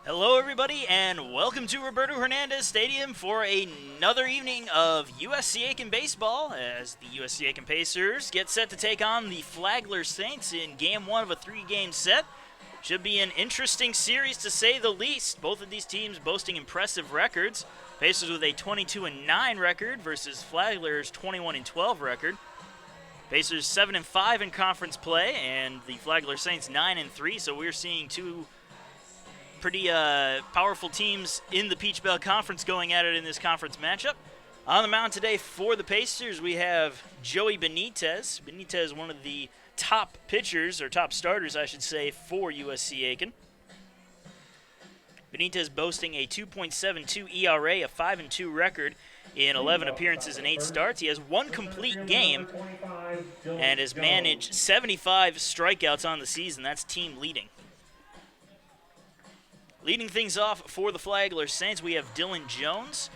Hello, everybody, and welcome to Roberto Hernandez Stadium for another evening of USC Aiken baseball as the USC Aiken Pacers get set to take on the Flagler Saints in Game 1 of a three-game set. Should be an interesting series to say the least. Both of these teams boasting impressive records. Pacers with a 22-9 record versus Flagler's 21-12 record. Pacers 7-5 in conference play, and the Flagler Saints 9-3. So we're seeing two pretty powerful teams in the Peach Belt Conference going at it in this conference matchup. On the mound today for the Pacers, we have Joey Benitez. Benitez, one of the top pitchers, or top starters, I should say, for USC Aiken. Benitez boasting a 2.72 ERA, a 5-2 record in 11 appearances and 8 starts. He has one complete game and has managed 75 strikeouts on the season. That's team leading. Leading things off for the Flagler Saints, we have Dylan Jones.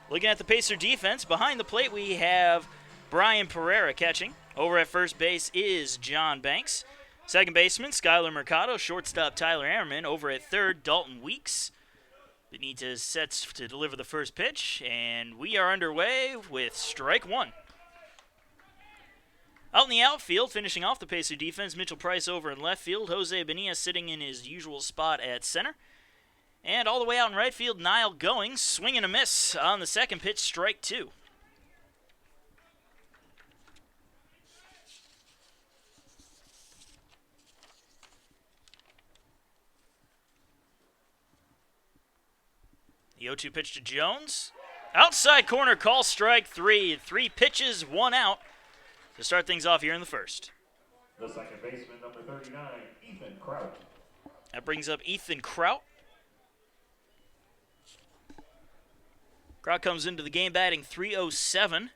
Looking at the Pacer defense, behind the plate we have Brian Pereira catching. Over at first base is John Banks. Second baseman, Skylar Mercado. Shortstop, Tyler Ammerman. Over at third, Dalton Weeks. Benitez sets to deliver the first pitch, and we are underway with strike one. Out in the outfield, finishing off the Pacer defense, Mitchell Price over in left field, Jose Bonilla sitting in his usual spot at center. And all the way out in right field, Niall Goings, swing and a miss on the second pitch, strike two. The 0-2 pitch to Jones. Outside corner, call strike three. 3 pitches, 1 out. To start things off here in the first. The second baseman, number 39, Ethan Kraut. That brings up Ethan Kraut. Kraut comes into the game batting .307,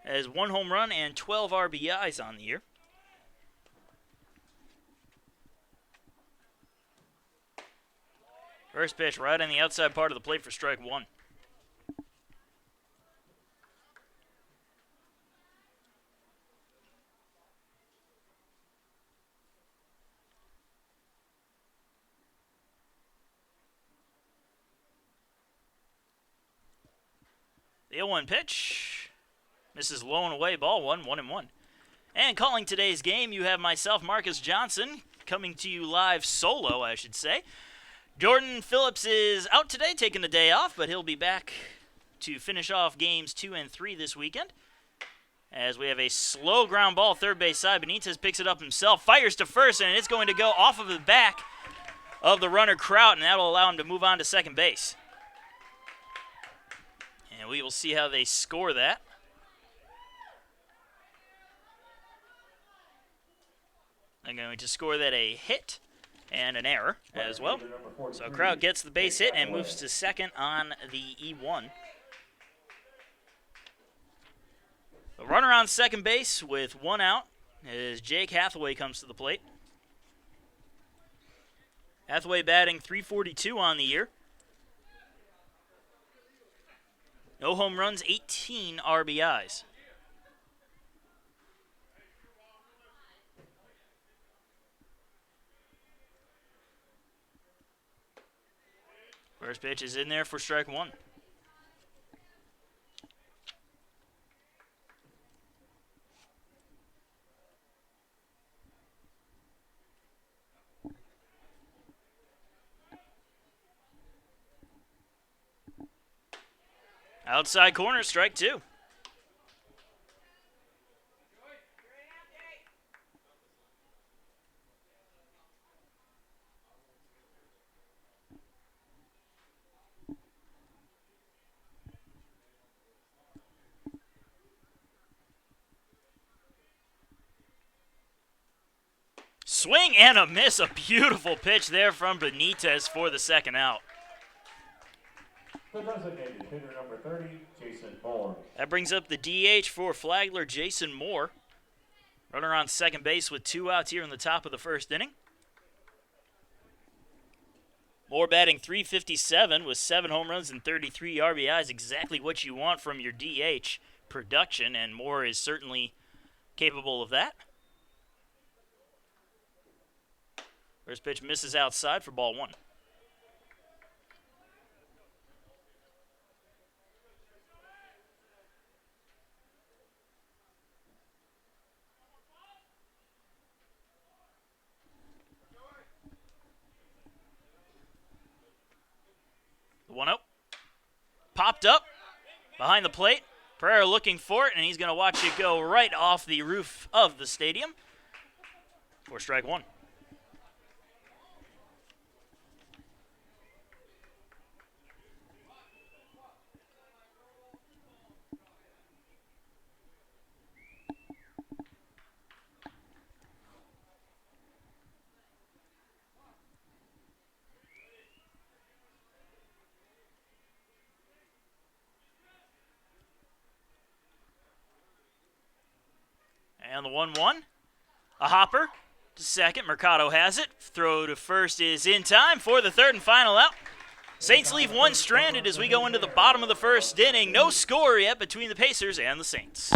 has 1 home run and 12 RBIs on the year. First pitch right on the outside part of the plate for strike one. The 0-1 pitch misses low and away, ball one, 1-1. And calling today's game, you have myself, Marcus Johnson, coming to you live solo, I should say. Jordan Phillips is out today, taking the day off, but he'll be back to finish off games 2 and 3 this weekend. As we have a slow ground ball, third base side, Benitez picks it up himself, fires to first, and it's going to go off of the back of the runner Kraut, and that'll allow him to move on to second base. And we will see how they score that. They're going to score that a hit and an error as well. So Kraut gets the base hit and moves to second on the E1. The runner on second base with 1 out as Jake Hathaway comes to the plate. Hathaway batting .342 on the year. No home runs, 18 RBIs. First pitch is in there for strike one. Outside corner, strike two. Swing and a miss. A beautiful pitch there from Benitez for the second out. The designated hitter, number 30, Jason Moore. That brings up the DH for Flagler, Jason Moore. Runner on second base with 2 outs here in the top of the first inning. Moore batting .357 with 7 home runs and 33 RBIs. Exactly what you want from your DH production, and Moore is certainly capable of that. First pitch misses outside for ball 1. The 1-0. Popped up behind the plate. Pereira looking for it, and he's going to watch it go right off the roof of the stadium for strike 1. And the 1-1. A hopper to second. Mercado has it. Throw to first is in time for the third and final out. Saints leave one stranded as we go into the bottom of the first inning. No score yet between the Pacers and the Saints.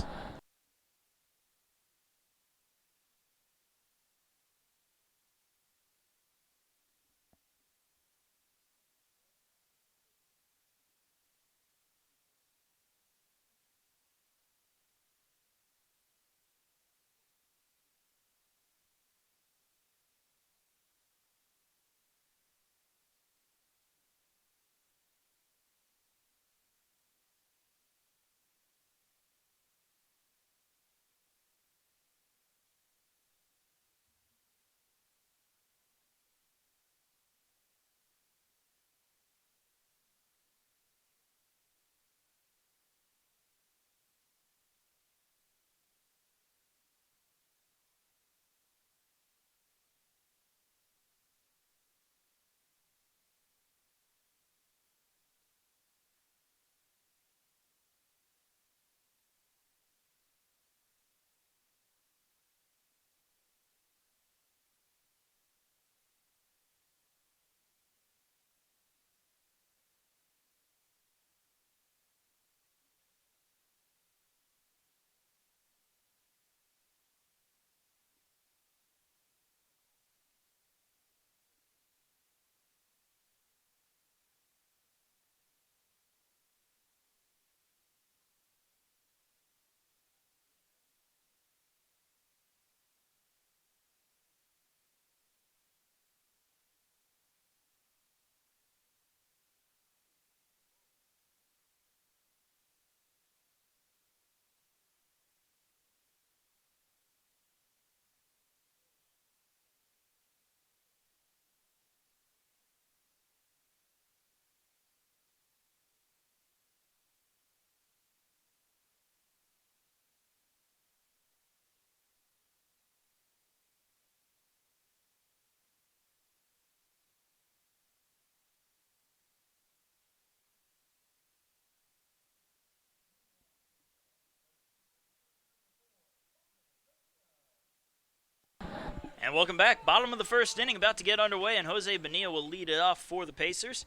And welcome back. Bottom of the first inning about to get underway, and Jose Bonilla will lead it off for the Pacers.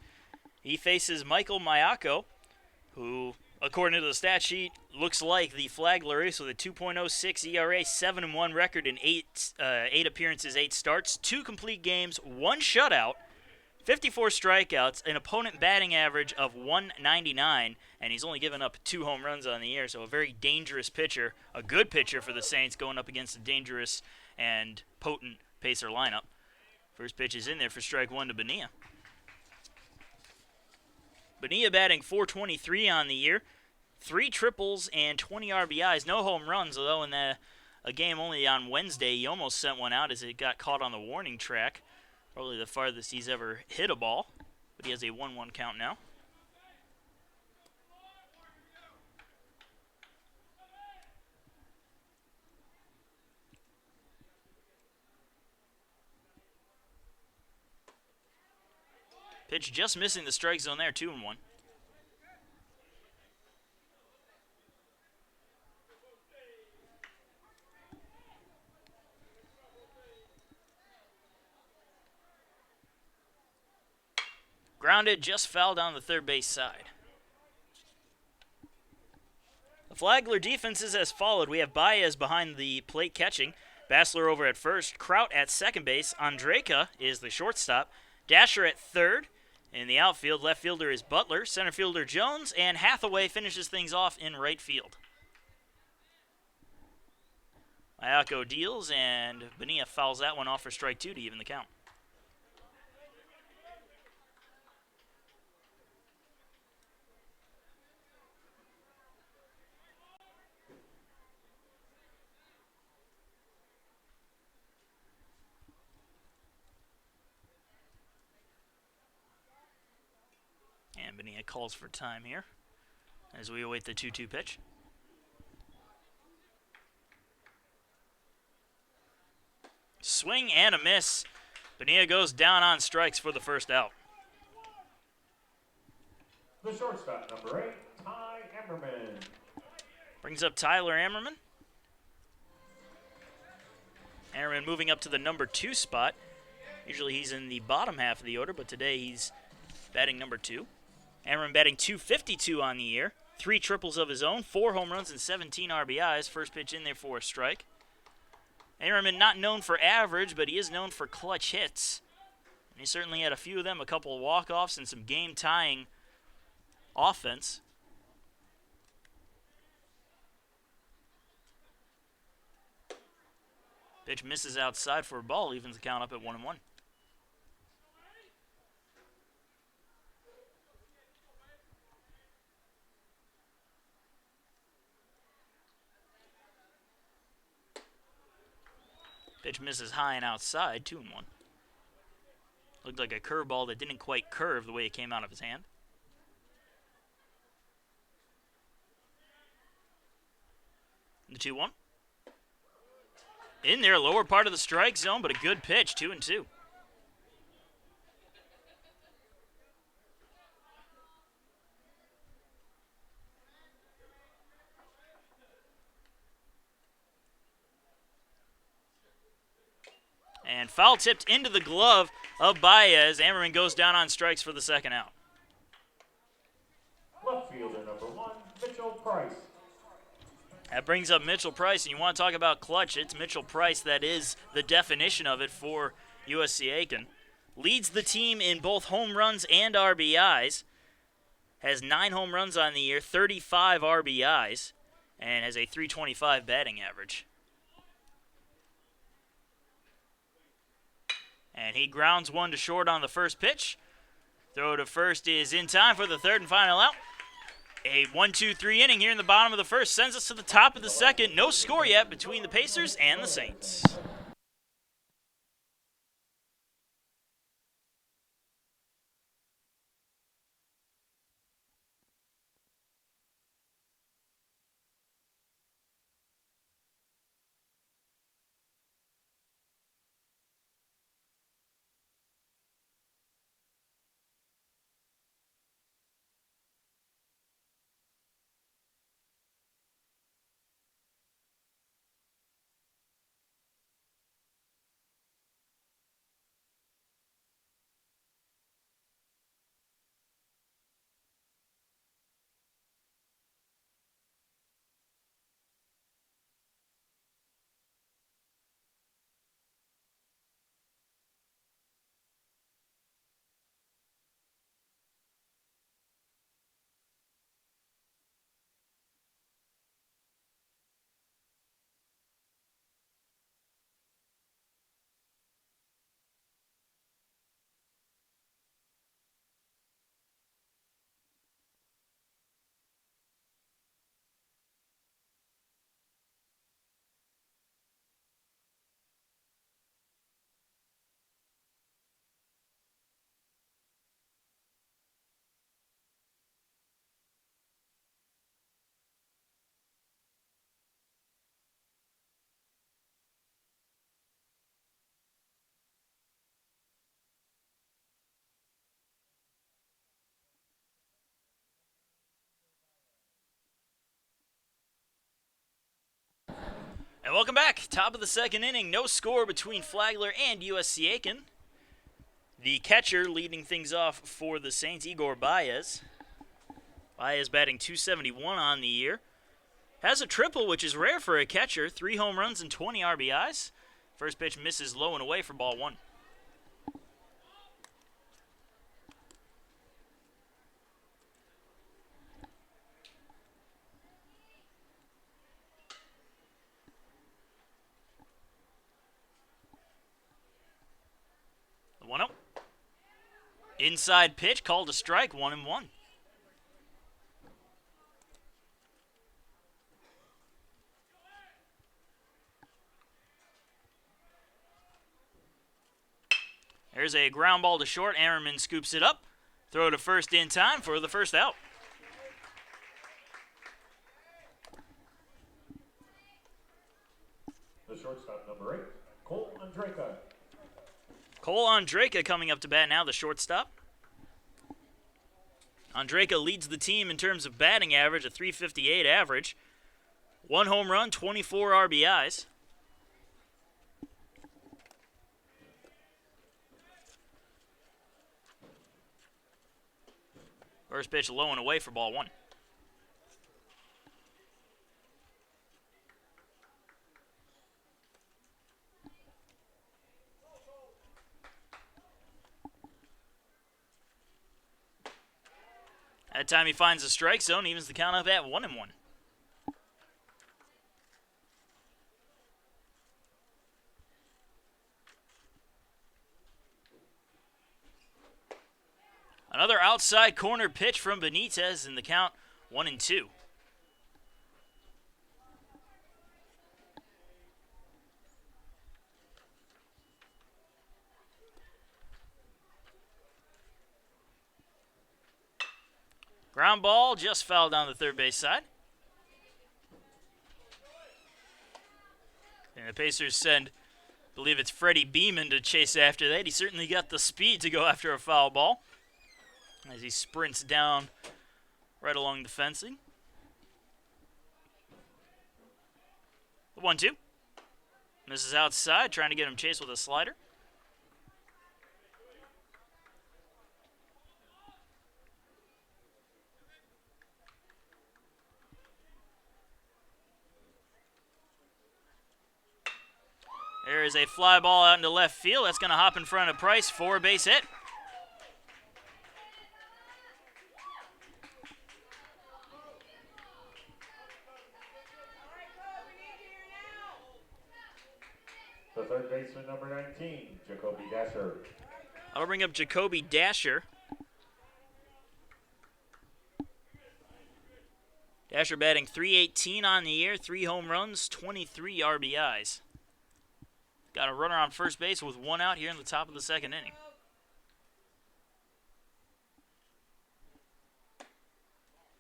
He faces Michael Mayako, who, according to the stat sheet, looks like the Flagler ace with a 2.06 ERA, 7-1 record in 8 appearances, 8 starts, 2 complete games, 1 shutout, 54 strikeouts, an opponent batting average of 199, and he's only given up 2 home runs on the year, so a very dangerous pitcher, a good pitcher for the Saints going up against a dangerous and potent Pacer lineup. First pitch is in there for strike 1 to Bonilla. Bonilla batting .423 on the year, 3 triples and 20 RBIs, no home runs, although in a game only on Wednesday, he almost sent one out as it got caught on the warning track. Probably the farthest he's ever hit a ball, but he has a 1-1 count now. Pitch just missing the strike zone there, 2-1. Grounded, just foul down the third base side. The Flagler defense is as followed. We have Baez behind the plate catching. Bassler over at first. Kraut at second base. Andrejka is the shortstop. Dasher at third. In the outfield, left fielder is Butler. Center fielder Jones. And Hathaway finishes things off in right field. Ayako deals, and Bonilla fouls that one off for strike 2 to even the count. And Bonilla calls for time here as we await the 2-2 pitch. Swing and a miss. Bonilla goes down on strikes for the first out. The shortstop, number 8, Ty Ammerman. Brings up Tyler Ammerman. Ammerman moving up to the number 2 spot. Usually he's in the bottom half of the order, but today he's batting number 2. Ammerman batting .252 on the year. 3 triples of his own, 4 home runs and 17 RBIs. First pitch in there for a strike. Ammerman not known for average, but he is known for clutch hits. And he certainly had a few of them, a couple of walk-offs and some game-tying offense. Pitch misses outside for a ball, evens the count up at 1-1. Pitch misses high and outside, 2-1. Looked like a curveball that didn't quite curve the way it came out of his hand. The 2-1. In there, lower part of the strike zone, but a good pitch, 2-2. And foul tipped into the glove of Baez. Ammerman goes down on strikes for the second out. Left fielder, number 1, Mitchell Price. That brings up Mitchell Price, and you want to talk about clutch, it's Mitchell Price that is the definition of it for USC Aiken. Leads the team in both home runs and RBIs. Has 9 home runs on the year, 35 RBIs, and has a .325 batting average. And he grounds one to short on the first pitch. Throw to first is in time for the third and final out. A 1-2-3 inning here in the bottom of the first sends us to the top of the second. No score yet between the Pacers and the Saints. And welcome back. Top of the second inning. No score between Flagler and USC Aiken. The catcher leading things off for the Saints, Igor Baez. Baez batting .271 on the year. Has a triple, which is rare for a catcher. 3 home runs and 20 RBIs. First pitch misses low and away for ball one. The 1-0. Inside pitch called a strike, 1-1. There's a ground ball to short. Aronman scoops it up. Throw to first in time for the first out. The shortstop, number 8, Cole Andreka. Cole Andreka coming up to bat now, the shortstop. Andreka leads the team in terms of batting average, a .358 average. 1 home run, 24 RBIs. First pitch low and away for ball one. That time he finds the strike zone, evens the count up at 1-1. Another outside corner pitch from Benitez in the count 1-2. Ground ball just fouled down the third base side. And the Pacers send, I believe it's Freddie Beeman to chase after that. He certainly got the speed to go after a foul ball as he sprints down right along the fencing. The 1-2. Misses outside, trying to get him chased with a slider. There is a fly ball out into left field. That's going to hop in front of Price for a base hit. The third baseman, number 19, Jacoby Dasher. I'll bring up Jacoby Dasher. Dasher batting .318 on the year, 3 home runs, 23 RBIs. Got a runner on first base with 1 out here in the top of the second inning.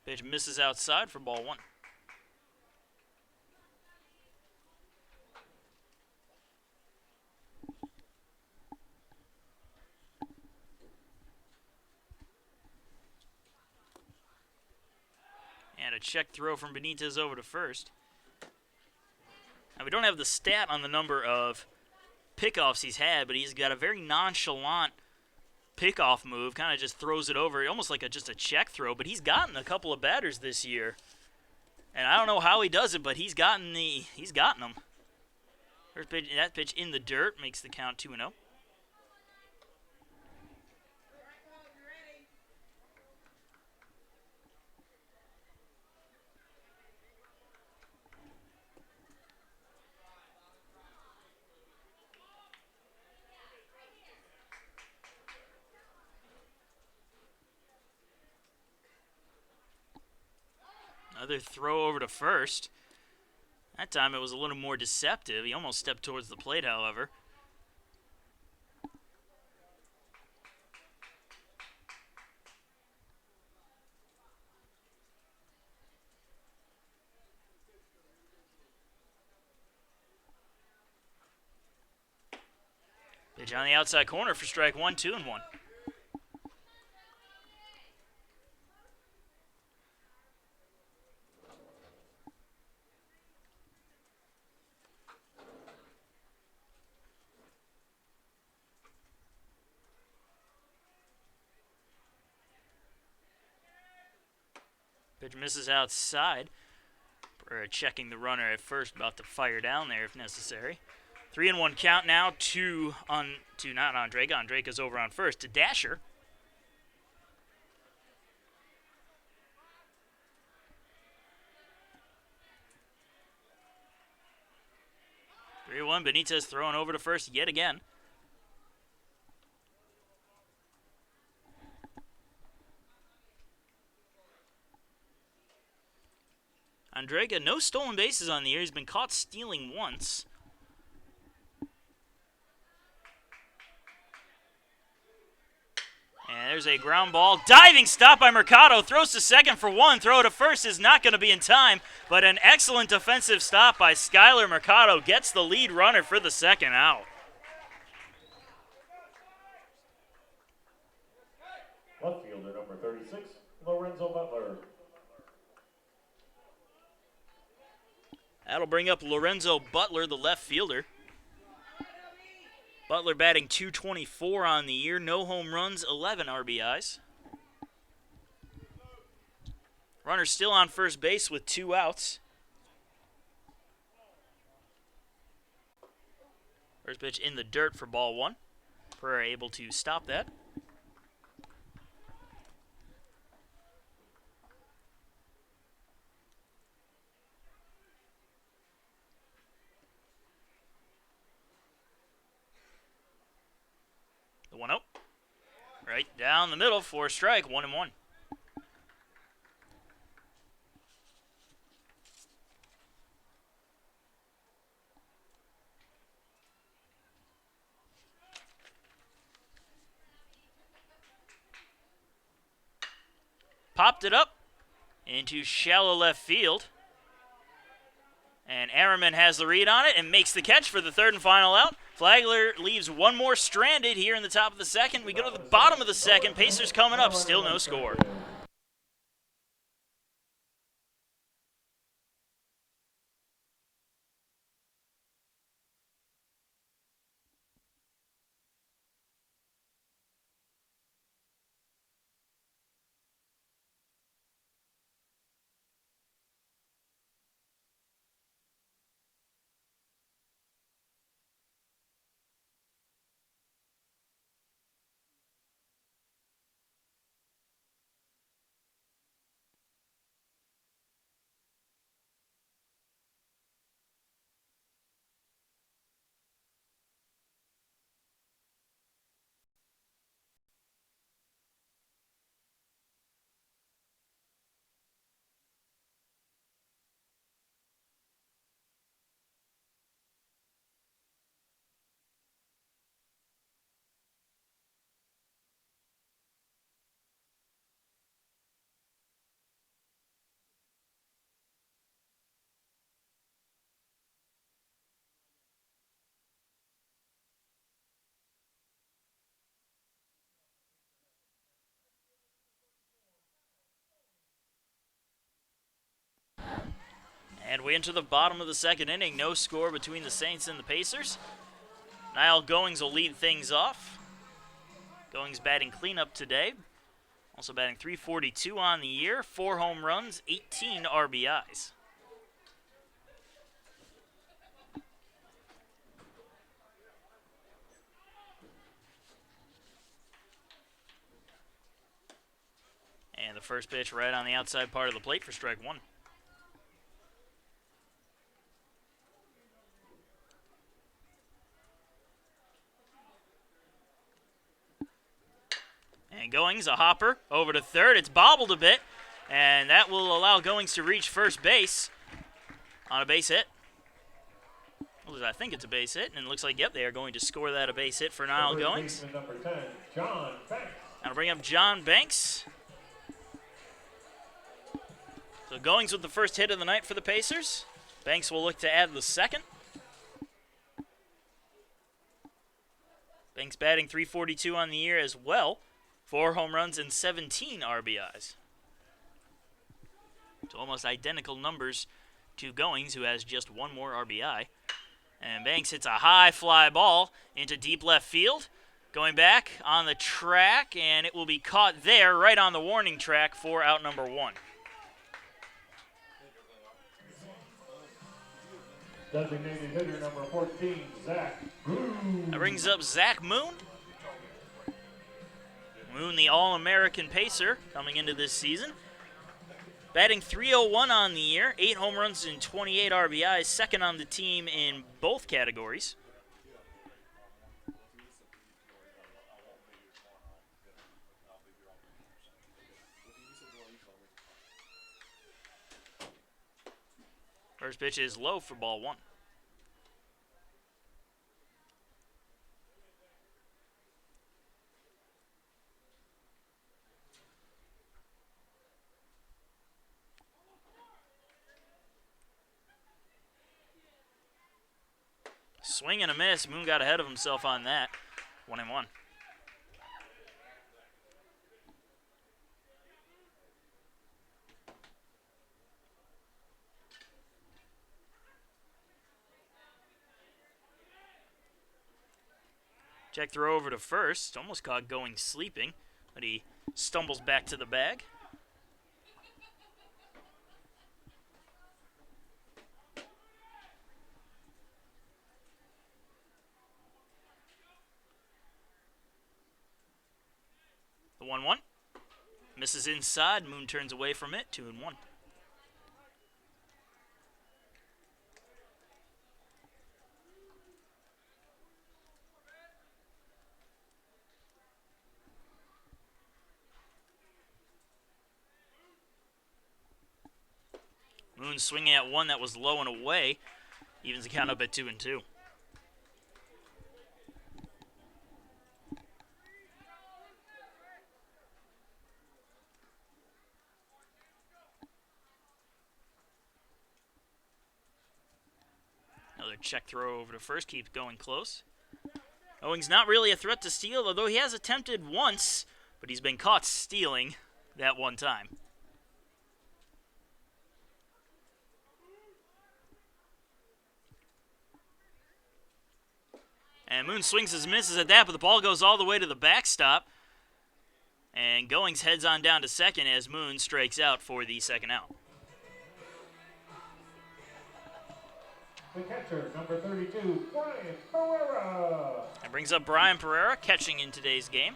Pitch misses outside for ball one. And a check throw from Benitez over to first. Now, we don't have the stat on the number of pickoffs he's had, but he's got a very nonchalant pickoff move. Kind of just throws it over, almost like just a check throw. But he's gotten a couple of batters this year, and I don't know how he does it, but he's gotten them. First pitch, that pitch in the dirt makes the count 2-0. Another throw over to first. That time it was a little more deceptive. He almost stepped towards the plate, however. Pitch on the outside corner for strike one, 2-1. Pitch misses outside. Checking the runner at first, about to fire down there if necessary. 3-1 count now to not Andrega. Andrega's over on first to Dasher. Benitez throwing over to first yet again. Andrega, no stolen bases on the year. He's been caught stealing once. And there's a ground ball. Diving stop by Mercado. Throws to second for one. Throw to first is not going to be in time. But an excellent defensive stop by Skylar Mercado gets the lead runner for the second out. Left fielder number 36, Lorenzo Butler. That'll bring up Lorenzo Butler, the left fielder. Butler batting .224 on the year. No home runs, 11 RBIs. Runner still on first base with 2 outs. First pitch in the dirt for ball 1. Pereira able to stop that. The 1-0. Right down the middle for a strike, 1-1. Popped it up into shallow left field. And Amerman has the read on it and makes the catch for the third and final out. Flagler leaves one more stranded here in the top of the second. We go to the bottom of the second. Pacers coming up, still no score. And we enter the bottom of the second inning. No score between the Saints and the Pacers. Niall Goings will lead things off. Goings batting cleanup today. Also batting .342 on the year. 4 home runs, 18 RBIs. And the first pitch right on the outside part of the plate for strike 1. And Goings, a hopper, over to third. It's bobbled a bit, and that will allow Goings to reach first base on a base hit. Well, I think it's a base hit, and it looks like, yep, they are going to score that a base hit for Niall Goings. Number 10, John Banks. That'll bring up John Banks. So Goings with the first hit of the night for the Pacers. Banks will look to add the second. Banks batting .342 on the year as well. 4 home runs and 17 RBIs. It's almost identical numbers to Goings, who has just 1 more RBI. And Banks hits a high fly ball into deep left field. Going back on the track, and it will be caught there, right on the warning track for out number 1. Designated hitter number 14, Zach Moon. That brings up Zach Moon. Moon, the All-American pacer, coming into this season. Batting .301 on the year, 8 home runs and 28 RBIs, second on the team in both categories. First pitch is low for ball one. Swing and a miss. Moon got ahead of himself on that. 1-1. Check throw over to first. Almost caught going sleeping, but he stumbles back to the bag. The 1-1. Misses inside. Moon turns away from it. 2-1. Moon swinging at one that was low and away. Evens the count up at 2-2. Another check throw over to first. Keeps going close. Owing's not really a threat to steal, although he has attempted once, but he's been caught stealing that one time. And Moon swings and misses at that, but the ball goes all the way to the backstop. And Goings heads on down to second as Moon strikes out for the second out. The catcher, number 32, Brian Pereira. That brings up Brian Pereira, catching in today's game.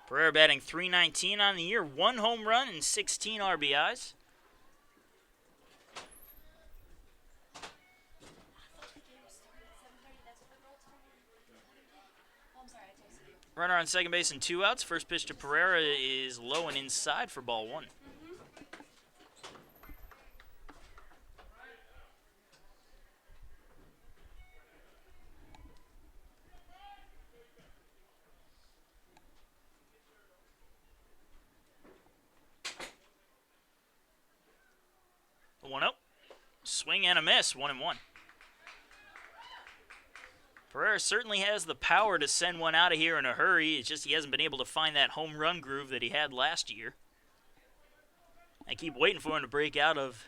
Pereira batting .319 on the year, 1 home run and 16 RBIs. Runner on second base and 2 outs. First pitch to Pereira is low and inside for ball one. The 1-0. Swing and a miss. 1-1. Pereira certainly has the power to send one out of here in a hurry. It's just he hasn't been able to find that home run groove that he had last year. I keep waiting for him to break out of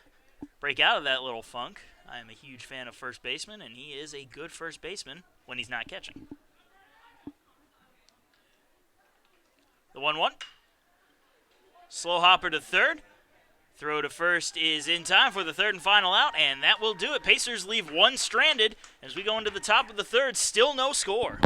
that little funk. I am a huge fan of first baseman, and he is a good first baseman when he's not catching. The 1-1. Slow hopper to third. Throw to first is in time for the third and final out, and that will do it. Pacers leave one stranded as we go into the top of the third. Still no score.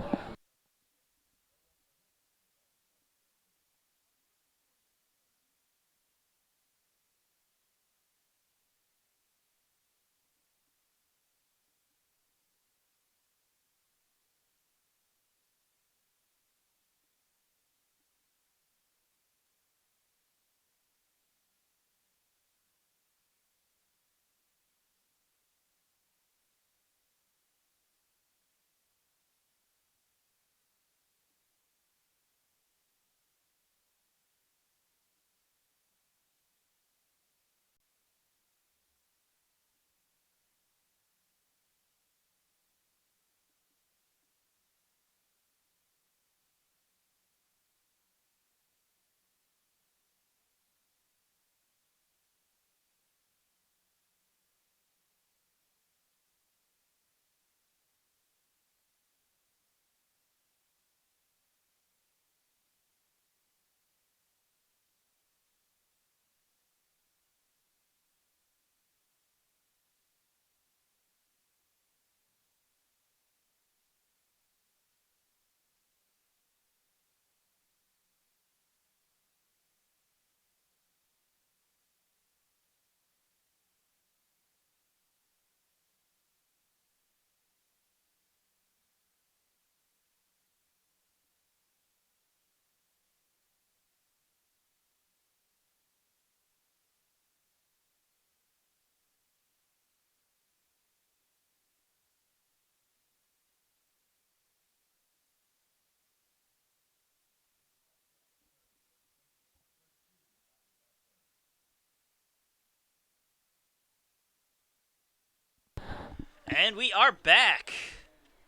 And we are back.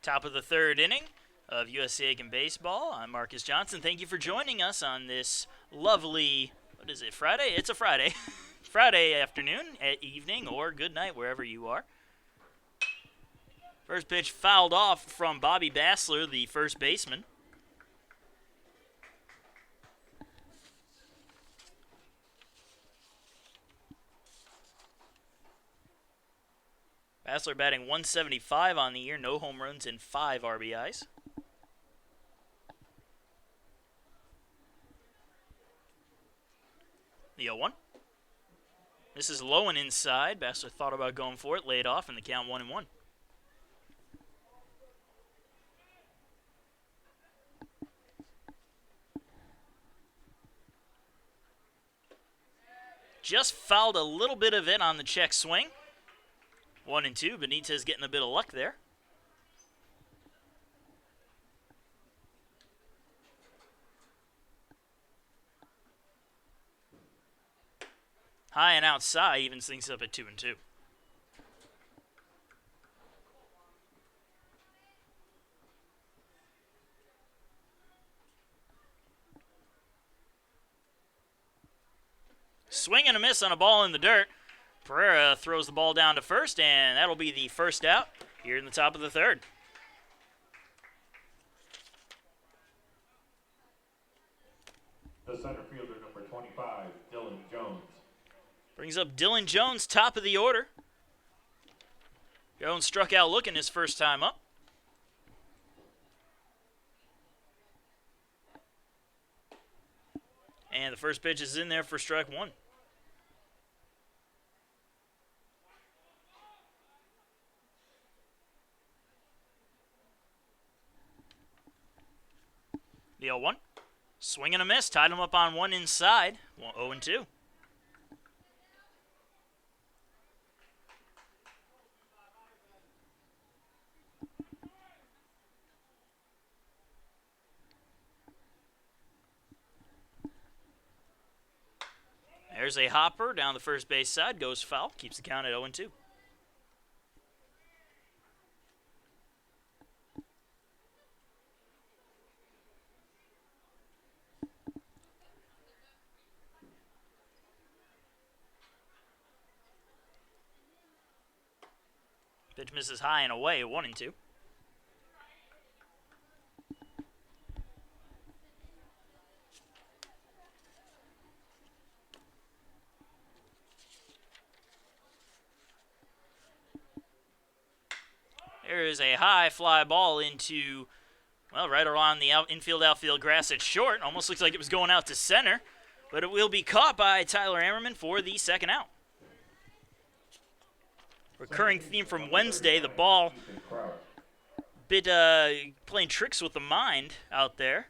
Top of the third inning of USC Aiken baseball. I'm Marcus Johnson. Thank you for joining us on this lovely, what is it, Friday? It's a Friday. Friday afternoon, evening, or good night, wherever you are. First pitch fouled off from Bobby Bassler, the first baseman. Bassler batting 175 on the year, no home runs and 5 RBIs. The 0-1. This is low and inside. Bassler thought about going for it, laid off, and the count 1-1. Just fouled a little bit of it on the check swing. 1-2. Benitez getting a bit of luck there. High and outside, evens things up at 2-2. Swing and a miss on a ball in the dirt. Pereira throws the ball down to first, and that'll be the first out here in the top of the third. The center fielder, number 25, Dylan Jones. Brings up Dylan Jones, top of the order. Jones struck out looking his first time up. And the first pitch is in there for strike one. The 0-1. Swing and a miss. Tied him up on one inside. 0-2. There's a hopper down the first base side. Goes foul. Keeps the count at 0-2. Pitch misses high and away, 1-2. There is a high fly ball into, well, right around the infield-outfield grass at short. Almost looks like it was going out to center, but it will be caught by Tyler Ammerman for the second out. Recurring theme from Wednesday, the ball bit playing tricks with the mind out there.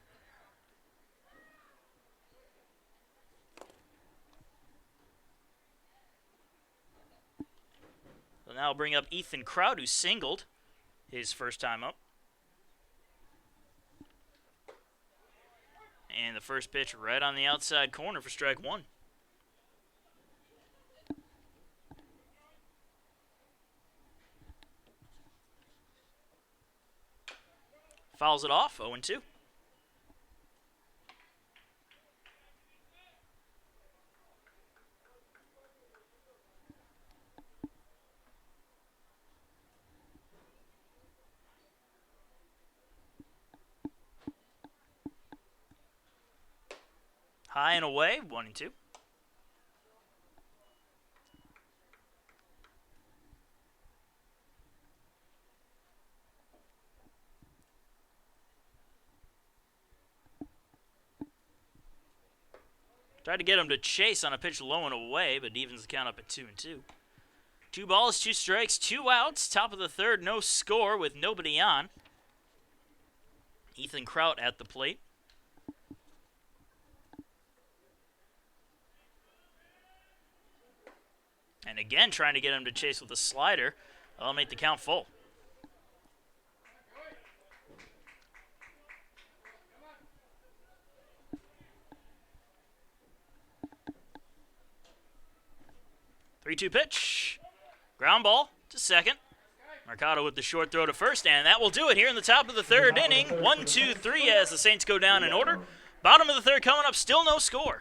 So now I'll bring up Ethan Kraut, who singled his first time up. And the first pitch right on the outside corner for strike one. Fouls it off, 0-2. High and away, 1-2. Tried to get him to chase on a pitch low and away, but evens the count up at 2-2. 2 balls, 2 strikes, 2 outs. Top of the third, no score with nobody on. Ethan Kraut at the plate. And again, trying to get him to chase with a slider. That'll make the count full. Three-two pitch. Ground ball to second. Mercado with the short throw to first, and that will do it here in the top of the third inning. 1-2-3 as the Saints go down in order. Bottom of the third coming up, still no score.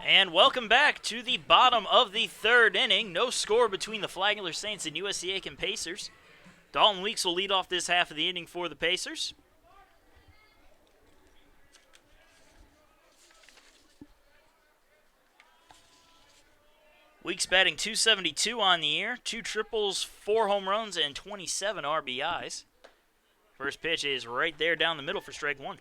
And welcome back to the bottom of the third inning. No score between the Flagler Saints and USC Aiken Pacers. Dalton Weeks will lead off this half of the inning for the Pacers. Weeks batting .272 on the year, 2 triples, 4 home runs, and 27 RBIs. First pitch is right there down the middle for strike one.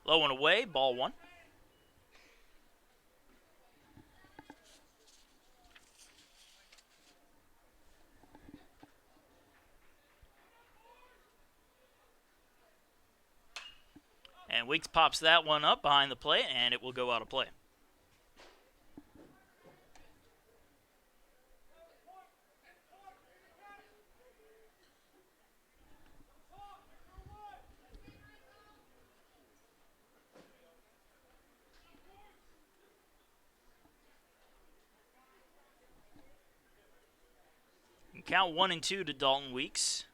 Low and away, ball one. And Weeks pops that one up behind the plate, and it will go out of play. Count 1-2 to Dalton Weeks.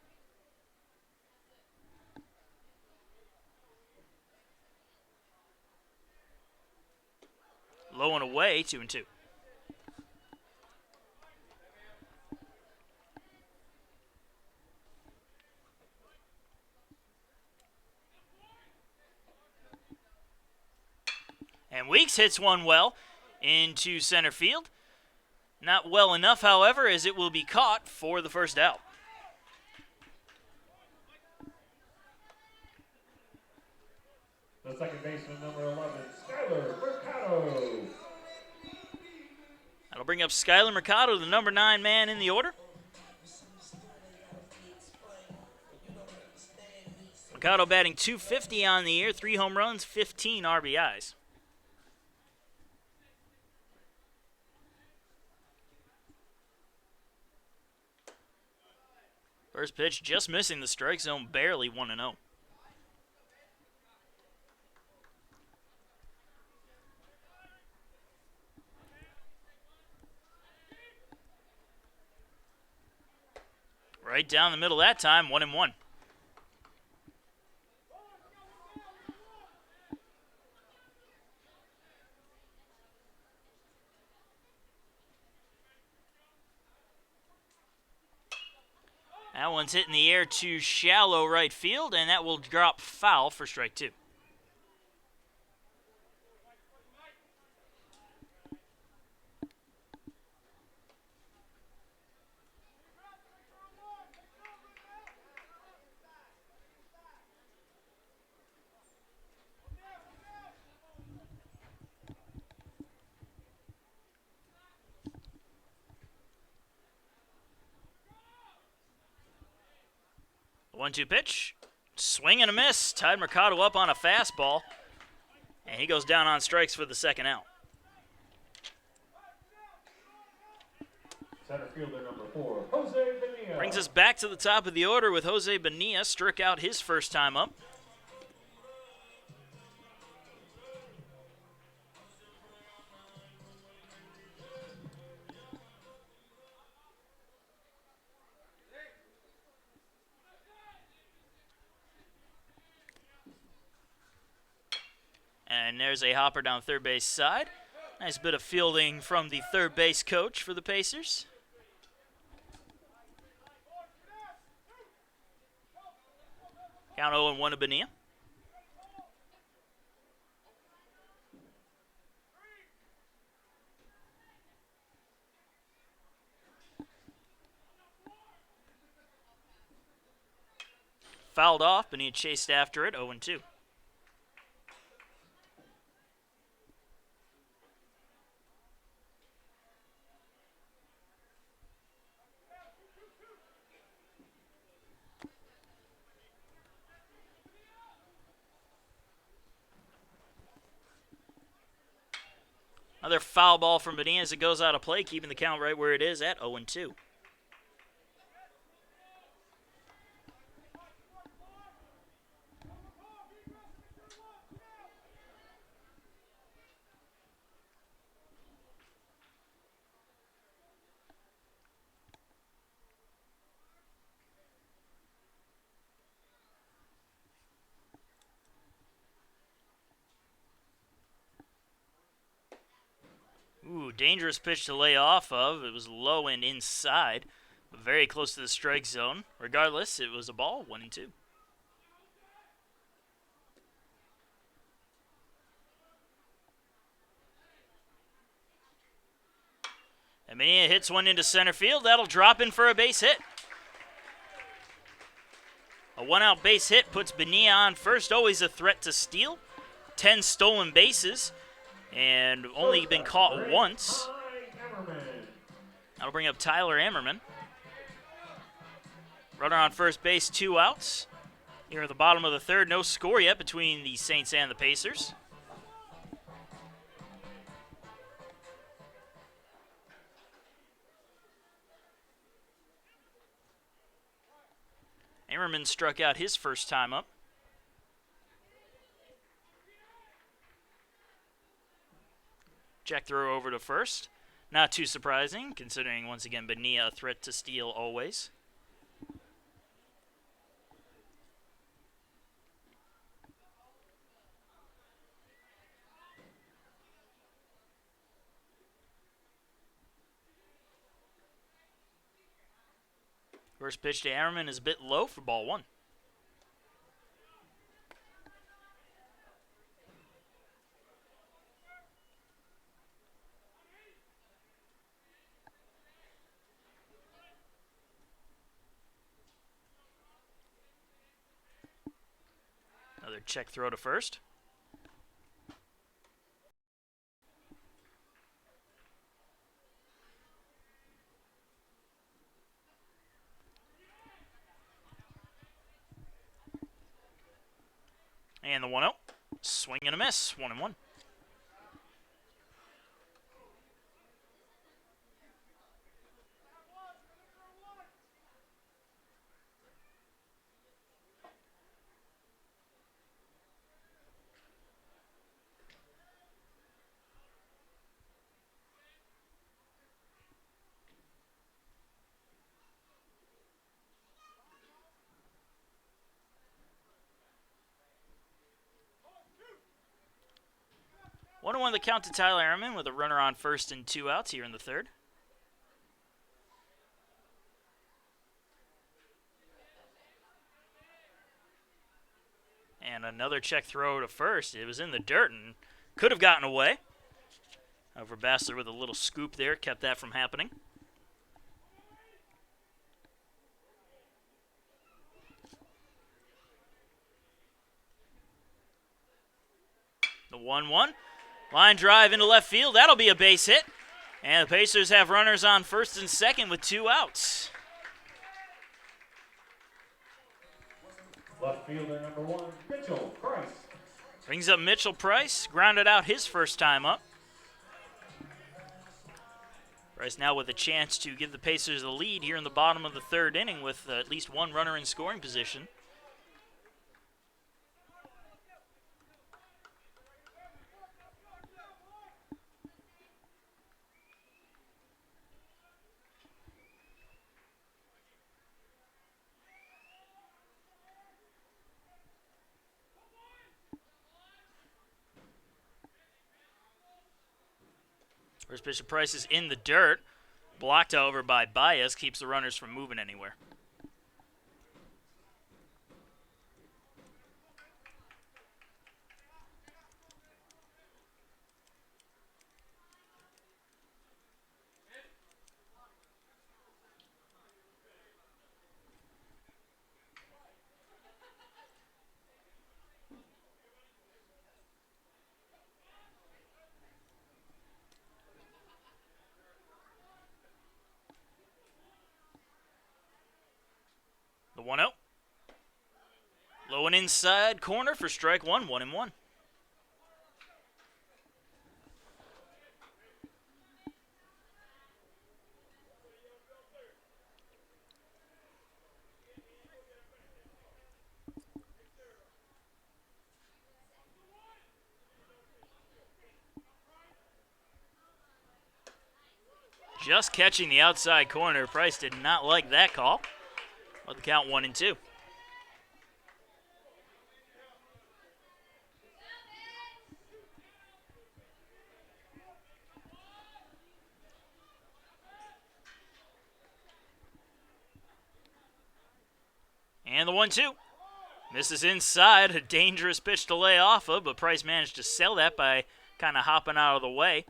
Low and away, 2-2. And Weeks hits one well into center field. Not well enough, however, as it will be caught for the first out. The second baseman, number 11, Skyler Mercado. That'll bring up Skyler Mercado, the number 9 man in the order. Mercado batting .250 on the year, 3 home runs, 15 RBIs. First pitch just missing the strike zone, barely 1-0. Right down the middle that time, 1-1. That one's hitting the air to shallow right field, and that will drop foul for strike 2. One-two pitch. Swing and a miss. Tied Mercado up on a fastball. And he goes down on strikes for the second out. Center fielder number 4, Jose Bonilla. Brings us back to the top of the order with Jose Bonilla. Struck out his first time up. And there's a hopper down third base side. Nice bit of fielding from the third base coach for the Pacers. Count 0-1 to Bonilla. Fouled off, Bonilla chased after it, 0-2. Another foul ball from Bonilla as it goes out of play, keeping the count right where it is at 0-2. Ooh, dangerous pitch to lay off of. It was low and inside, but very close to the strike zone. Regardless, it was a ball, 1-2. And Bonilla hits one into center field. That'll drop in for a base hit. A one-out base hit puts Bonilla on first. Always a threat to steal. 10 stolen bases. And only been caught once. That'll bring up Tyler Ammerman. Runner on first base, 2 outs. Here at the bottom of the third, no score yet between the Saints and the Pacers. Ammerman struck out his first time up. Check throw over to first. Not too surprising, considering once again Bonilla a threat to steal always. First pitch to Ammerman is a bit low for ball 1. Another check throw to first. And the 1-0. Swing and a miss. 1-1. One and one the count to Tyler Ammerman with a runner on first and 2 outs here in the third. And another check throw to first. It was in the dirt and could have gotten away. However, Bassler with a little scoop there kept that from happening. The 1-1. Line drive into left field. That'll be a base hit. And the Pacers have runners on first and second with 2 outs. Left fielder number 1, Mitchell Price. Brings up Mitchell Price. Grounded out his first time up. Price now with a chance to give the Pacers the lead here in the bottom of the third inning with at least one runner in scoring position. First pitch to Price is in the dirt. Blocked, however, by Baez. Keeps the runners from moving anywhere. The 1-0. Low and inside corner for strike one, 1-1. Just catching the outside corner. Price did not like that call. Let the count 1-2. And the 1-2. Misses inside. A dangerous pitch to lay off of, but Price managed to sell that by kind of hopping out of the way.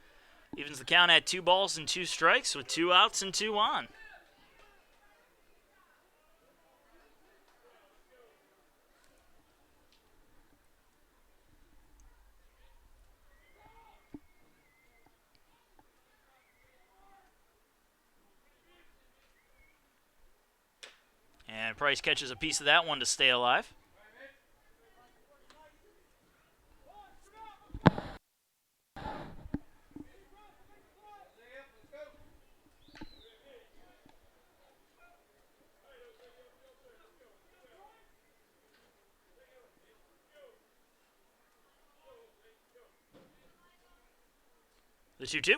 Evens the count at 2 balls and 2 strikes with 2 outs and 2 on. And Price catches a piece of that one to stay alive. The 2-2.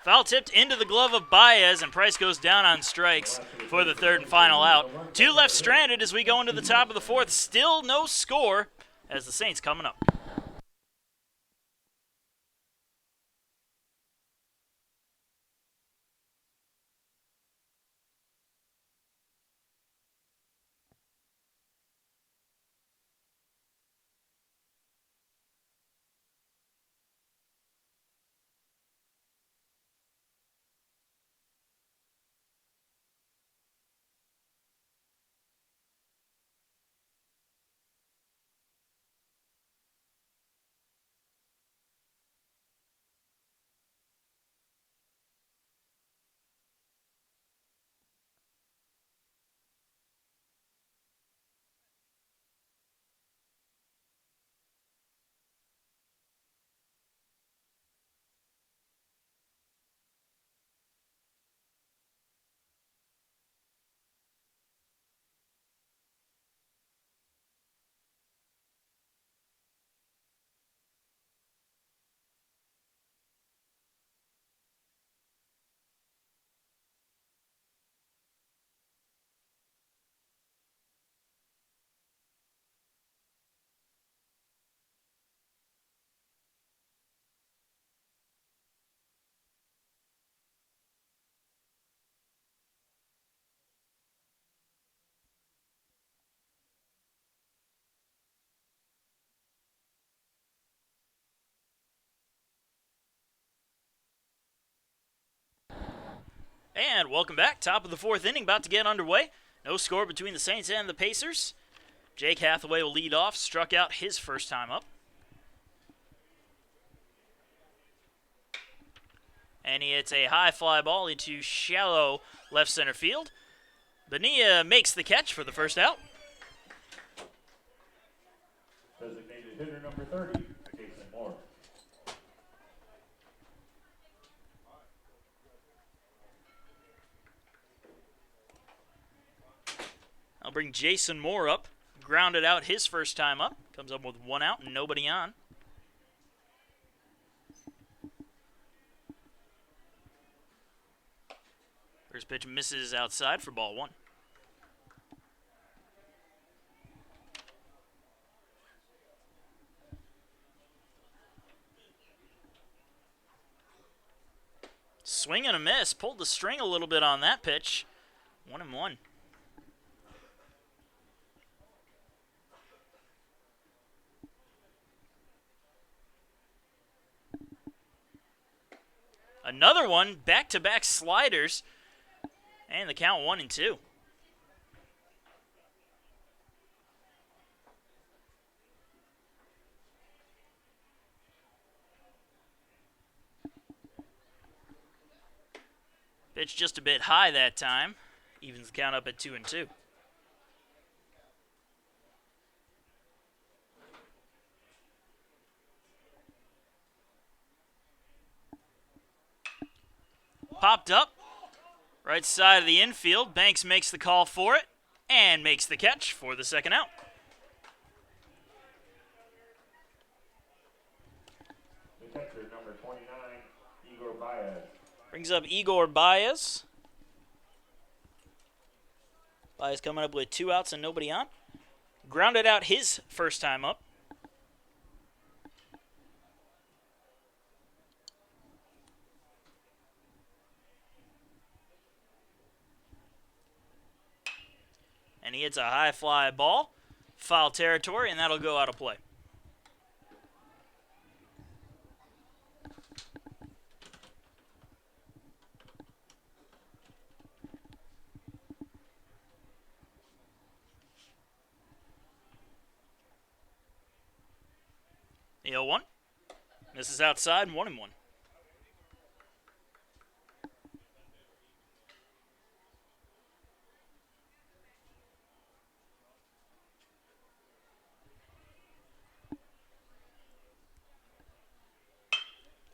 Foul tipped into the glove of Baez, and Price goes down on strikes for the third and final out. 2 left stranded as we go into the top of the 4th. Still no score as the Saints coming up. And welcome back. Top of the 4th inning, about to get underway. No score between the Saints and the Pacers. Jake Hathaway will lead off. Struck out his first time up. And he hits a high fly ball into shallow left center field. Bonilla makes the catch for the first out. Designated hitter number 30, Jason Moore. I'll bring Jason Moore up. Grounded out his first time up. Comes up with 1 out and nobody on. First pitch misses outside for ball 1. Swing and a miss. Pulled the string a little bit on that pitch. 1-1. Another one, back-to-back sliders, and the count 1-2. Pitch just a bit high that time. Evens the count up at 2-2. Popped up. Right side of the infield. Banks makes the call for it and makes the catch for the second out. The catcher, number 29, Igor Baez. Brings up Igor Baez. Baez coming up with 2 outs and nobody on. Grounded out his first time up. And he hits a high fly ball, foul territory, and that'll go out of play. The 0-1. Misses outside, 1-1.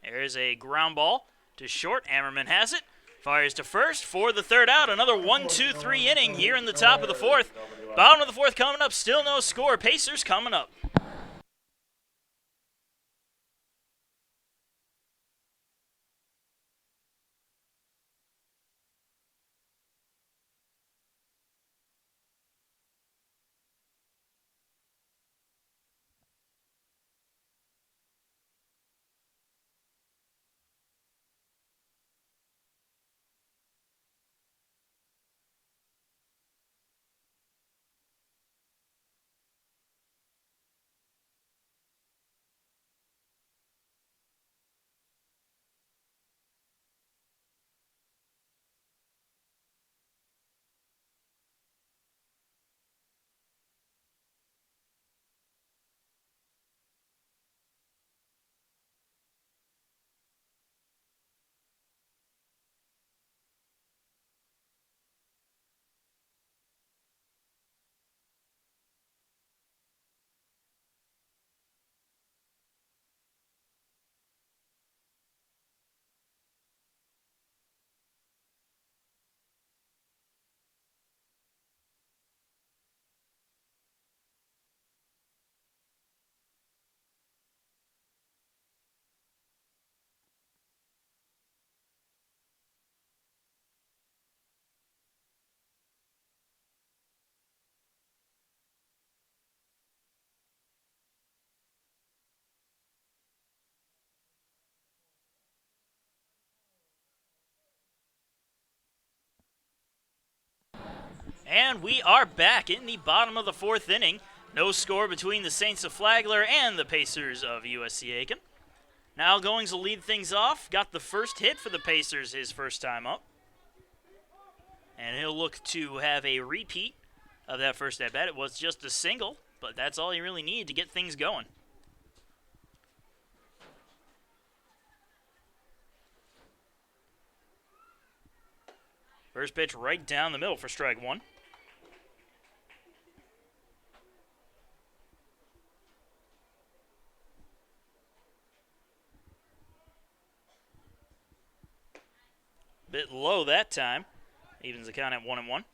There's a ground ball to short. Ammerman has it. Fires to first for the third out. Another 1-2-3 inning here in the top of the fourth. Bottom of the fourth coming up. Still no score. Pacers coming up. And we are back in the bottom of the fourth inning. No score between the Saints of Flagler and the Pacers of USC Aiken. Now Goings will lead things off. Got the first hit for the Pacers his first time up. And he'll look to have a repeat of that first at-bat. It was just a single, but that's all you really need to get things going. First pitch right down the middle for strike one. Bit low that time. Evens the count at 1-1.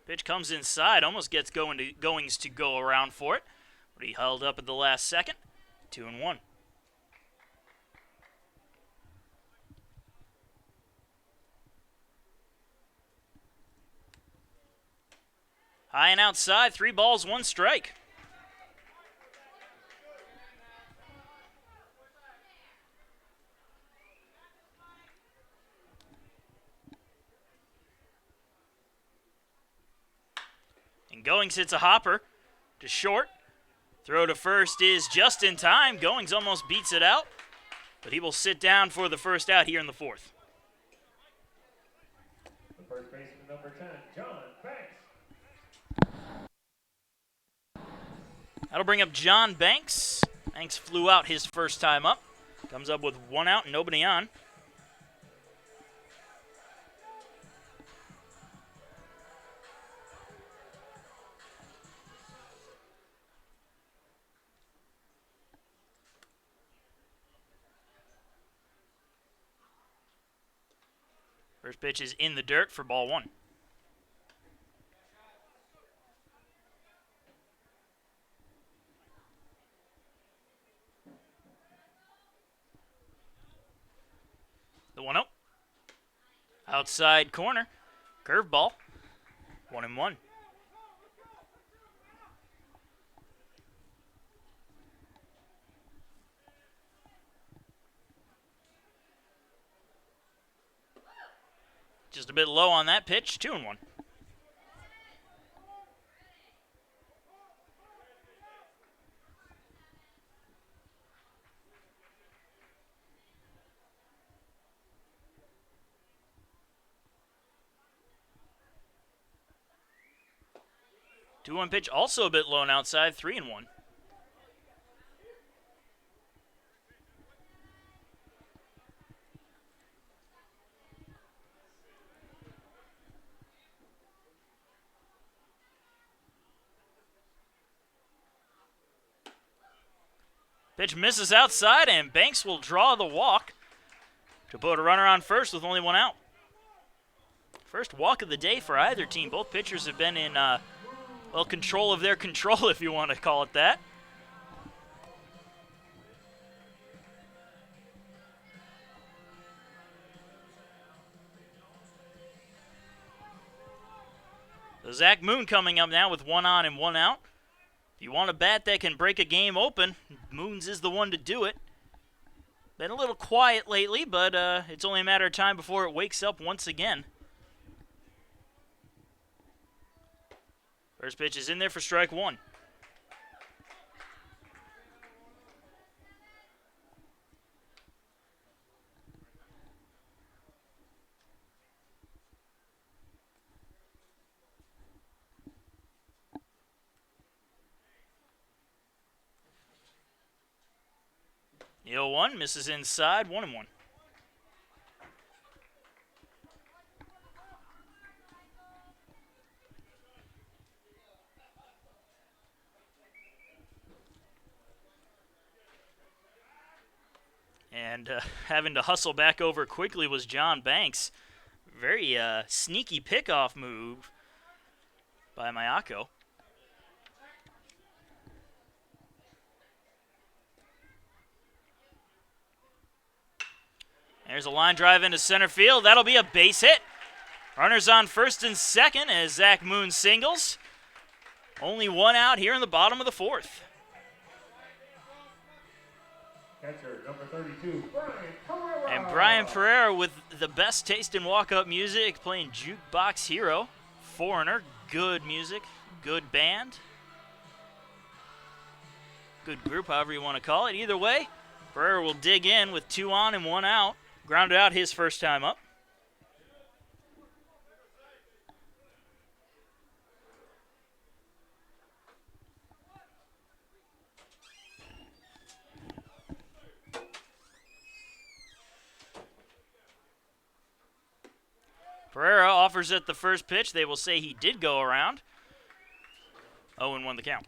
Pitch comes inside, almost gets Goings to go around for it, but he held up at the last second. 2-1. High and outside, 3 balls, 1 strike. And Goings hits a hopper to short. Throw to first is just in time. Goings almost beats it out, but he will sit down for the first out here in the 4th. The first baseman, number 10, John Banks. That'll bring up John Banks. Banks flew out his first time up. Comes up with 1 out and nobody on. First pitch is in the dirt for ball 1. The 1-0. Outside corner. Curveball. 1-1. Just a bit low on that pitch. 2-1. Two-one pitch, also a bit low and outside. 3-1. Pitch misses outside, and Banks will draw the walk to put a runner on first with only 1 out. First walk of the day for either team. Both pitchers have been in, control of their control, if you want to call it that. So Zach Moon coming up now with 1 on and 1 out. If you want a bat that can break a game open, Moons is the one to do it. Been a little quiet lately, but it's only a matter of time before it wakes up once again. First pitch is in there for strike 1. The 0-1 misses inside, 1-1. And having to hustle back over quickly was John Banks. Very sneaky pickoff move by Mayako. There's a line drive into center field. That'll be a base hit. Runners on first and second as Zach Moon singles. Only 1 out here in the bottom of the 4th. Catcher, number 32, Brian Pereira. And Brian Pereira with the best taste in walk-up music, playing Jukebox Hero. Foreigner, good music, good band. Good group, however you want to call it. Either way, Pereira will dig in with 2 on and 1 out. Grounded out his first time up. Pereira offers at the first pitch. They will say he did go around. 0-1 the count.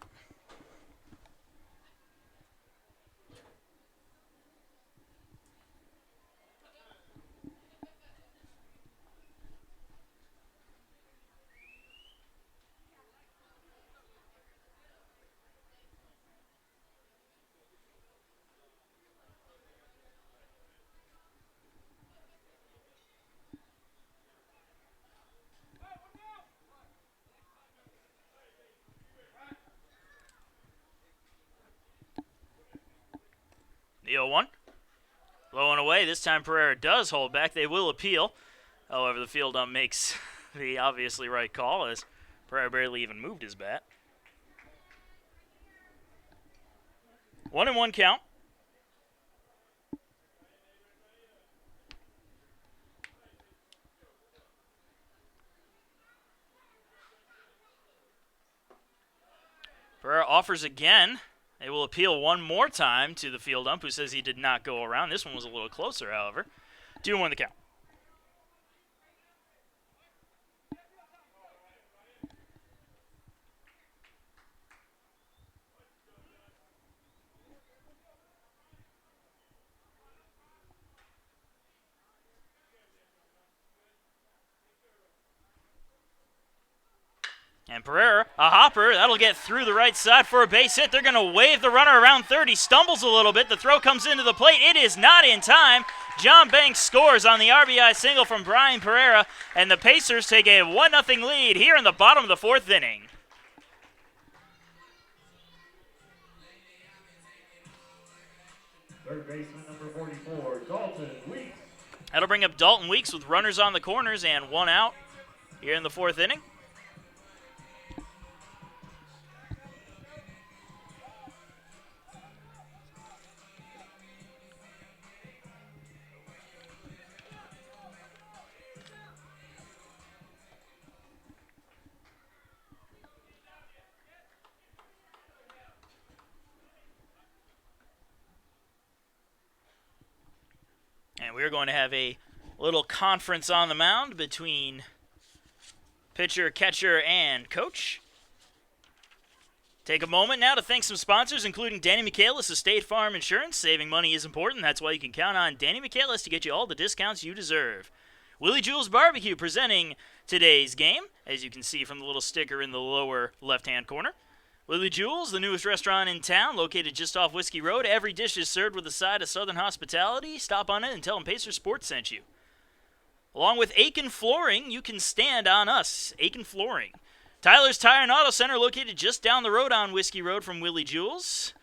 The 0-1. Low and away. This time Pereira does hold back. They will appeal. However, the field ump makes the obviously right call as Pereira barely even moved his bat. 1-1 count. Pereira offers again. They will appeal one more time to the field ump, who says he did not go around. This one was a little closer, however. 2-1 the count. And Pereira, a hopper, that'll get through the right side for a base hit. They're going to wave the runner around third. He stumbles a little bit. The throw comes into the plate. It is not in time. John Banks scores on the RBI single from Brian Pereira, and the Pacers take a 1-0 lead here in the bottom of the fourth inning. Third baseman number 44, Dalton Weeks. That'll bring up Dalton Weeks with runners on the corners and one out here in the fourth inning. And we're going to have a little conference on the mound between pitcher, catcher, and coach. Take a moment now to thank some sponsors, including Danny Michaelis of State Farm Insurance. Saving money is important. That's why you can count on Danny Michaelis to get you all the discounts you deserve. Willie Jules Barbecue presenting today's game, as you can see from the little sticker in the lower left-hand corner. Willie Jules, the newest restaurant in town, located just off Whiskey Road. Every dish is served with a side of Southern hospitality. Stop on in and tell them Pacer Sports sent you. Along with Aiken Flooring, you can stand on us. Aiken Flooring. Tyler's Tire and Auto Center, located just down the road on Whiskey Road from Willie Jules.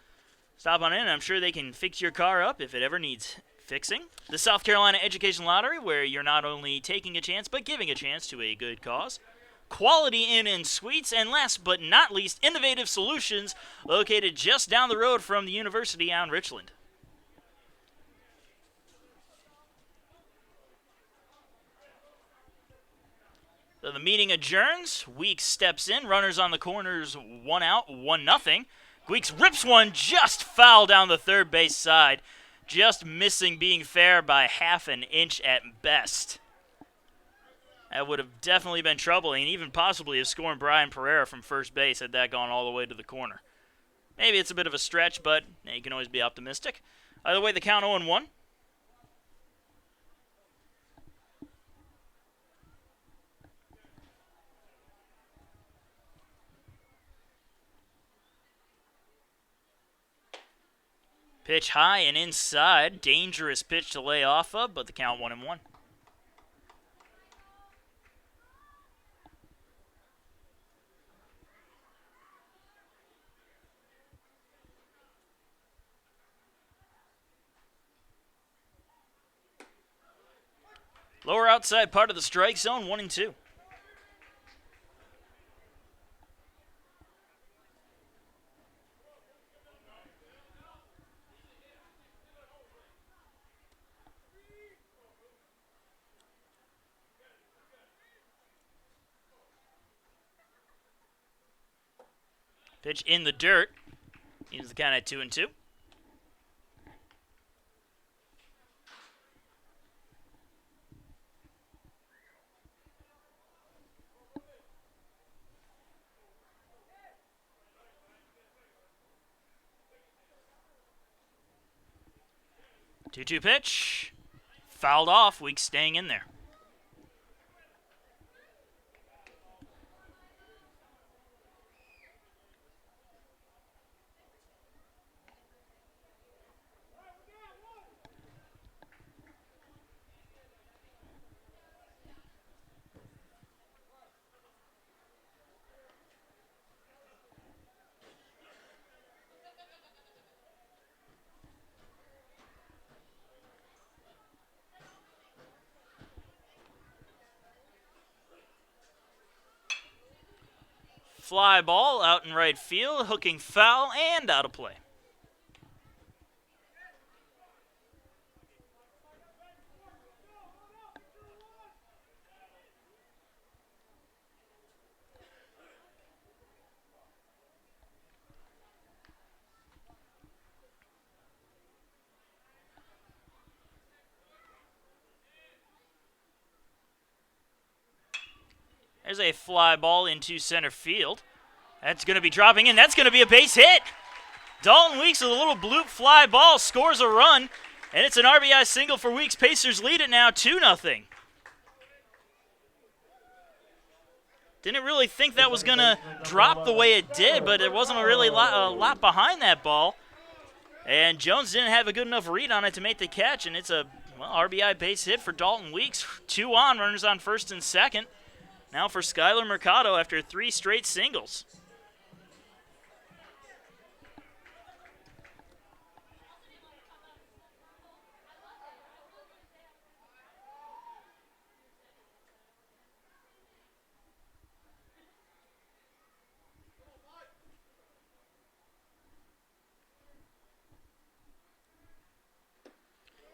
Stop on in, and I'm sure they can fix your car up if it ever needs fixing. The South Carolina Education Lottery, where you're not only taking a chance, but giving a chance to a good cause. Quality Inn and Suites, and last but not least, Innovative Solutions, located just down the road from the University on Richland. So the meeting adjourns. Weeks steps in. Runners on the corners, 1 out, 1-0. Weeks rips one just foul down the third base side, just missing being fair by half an inch at best. That would have definitely been troubling, and even possibly have scored Brian Pereira from first base had that gone all the way to the corner. Maybe it's a bit of a stretch, but you can always be optimistic. Either way, the count 0-1. Pitch high and inside. Dangerous pitch to lay off of, but the count 1-1. Lower outside part of the strike zone, 1-2. Pitch in the dirt. He's the count at 2-2. Two-two pitch. Fouled off. Weeks staying in there. fly ball out in right field, hooking foul and out of play. There's a fly ball into center field. That's going to be dropping in. That's going to be a base hit. Dalton Weeks with a little bloop fly ball scores a run, and it's an RBI single for Weeks. Pacers lead it now 2-0. Didn't really think that was going to drop the way it did, but there wasn't really a lot behind that ball. And Jones didn't have a good enough read on it to make the catch, and it's a RBI base hit for Dalton Weeks. 2 on, runners on first and second. Now for Skylar Mercado after 3 straight singles.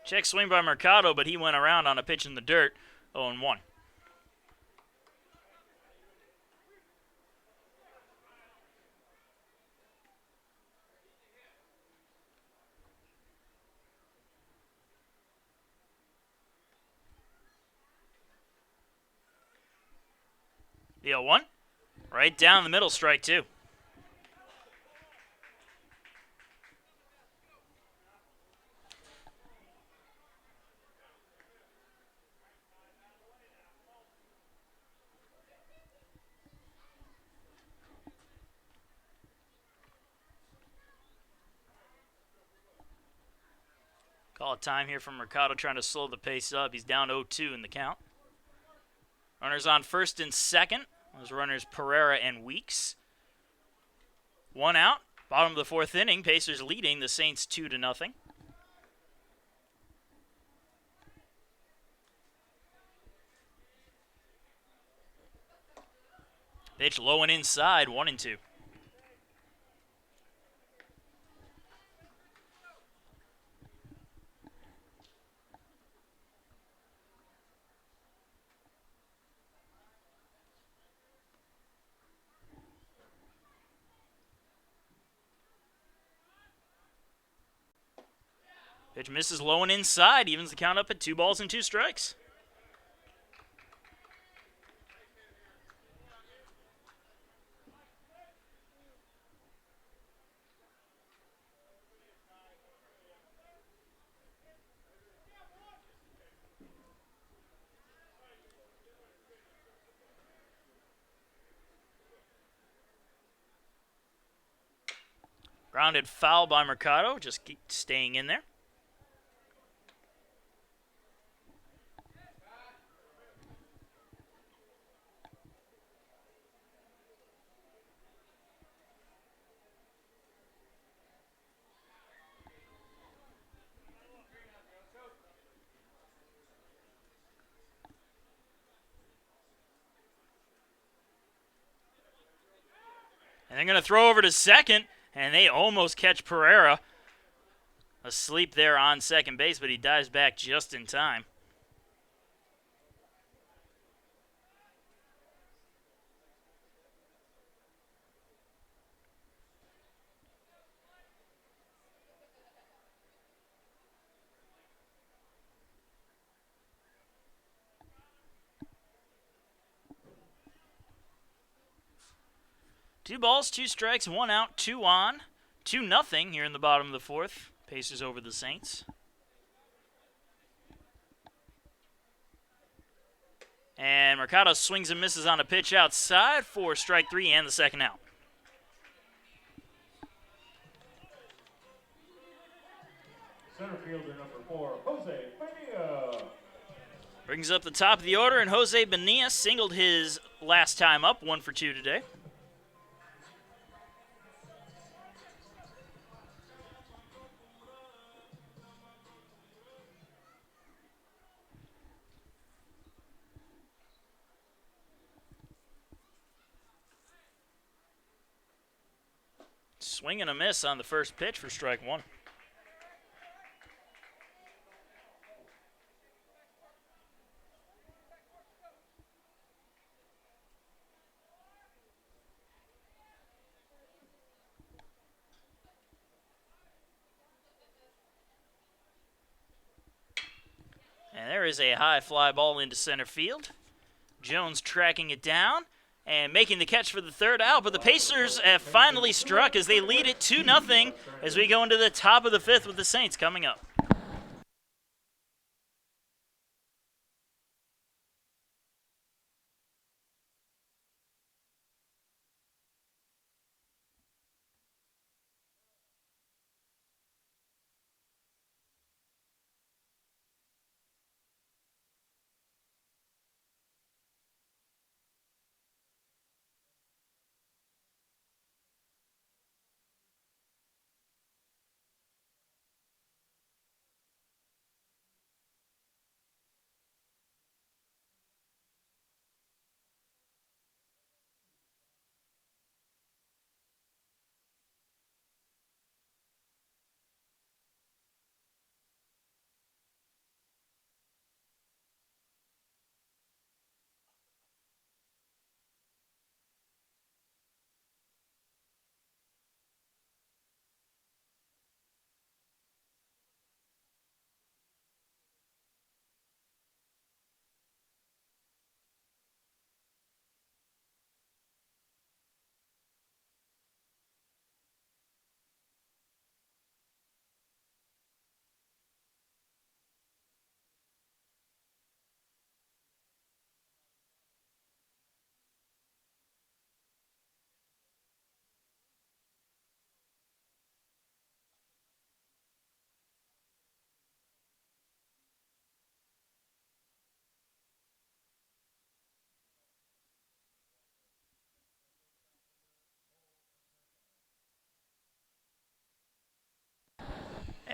Check swing by Mercado, but he went around on a pitch in the dirt. 0-1. The 0-1. Right down the middle, strike 2. Call it time here from Mercado, trying to slow the pace up. He's down 0-2 in the count. Runners on first and second. Those runners Pereira and Weeks. 1 out. Bottom of the 4th inning. Pacers leading the Saints 2-0. Pitch low and inside. 1-2. Pitch misses low and inside, evens the count up at 2 balls and 2 strikes. Grounded foul by Mercado, just keep staying in there. And they're going to throw over to second, and they almost catch Pereira asleep there on second base, but he dives back just in time. Two balls, 2 strikes, 1 out, 2 on. 2-0 here in the bottom of the 4th. Pacers over the Saints. And Mercado swings and misses on a pitch outside for strike 3 and the second out. Center fielder number 4, Jose Bonilla. Brings up the top of the order, and Jose Bonilla singled his last time up, 1 for 2 today. Swing and a miss on the first pitch for strike one. And there is a high fly ball into center field. Jones tracking it down and making the catch for the third out, but the Pacers have finally struck as they lead it 2-0 as we go into the top of the fifth with the Saints coming up.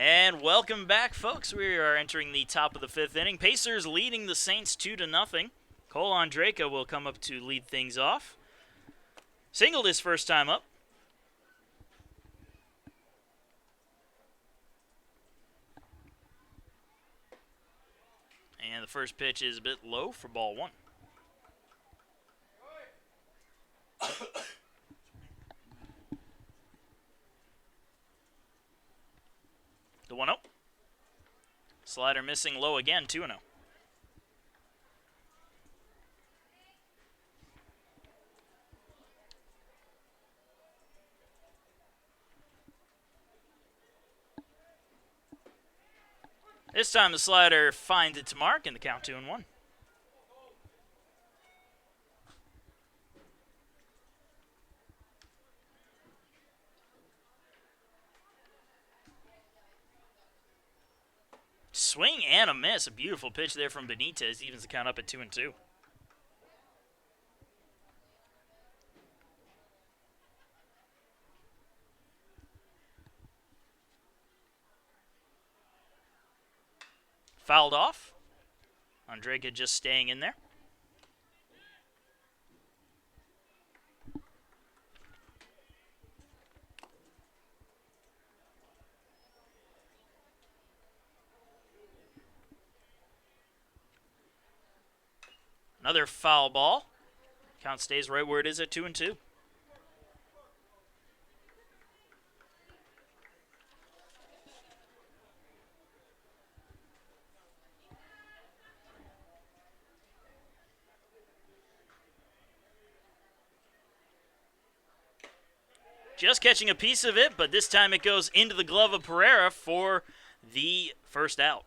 And welcome back, folks. We are entering the top of the fifth inning. Pacers leading the Saints 2-0. Cole Andraka will come up to lead things off. Singled his first time up. And the first pitch is a bit low for ball one. The 1-0. Slider missing low again, 2-0. This time the slider finds its mark in the count 2-1. Swing and a miss. A beautiful pitch there from Benitez. Evens the count up at 2-2. Fouled off. Andraka just staying in there. Another foul ball. Count stays right where it is at 2-2. Just catching a piece of it, but this time it goes into the glove of Pereira for the first out.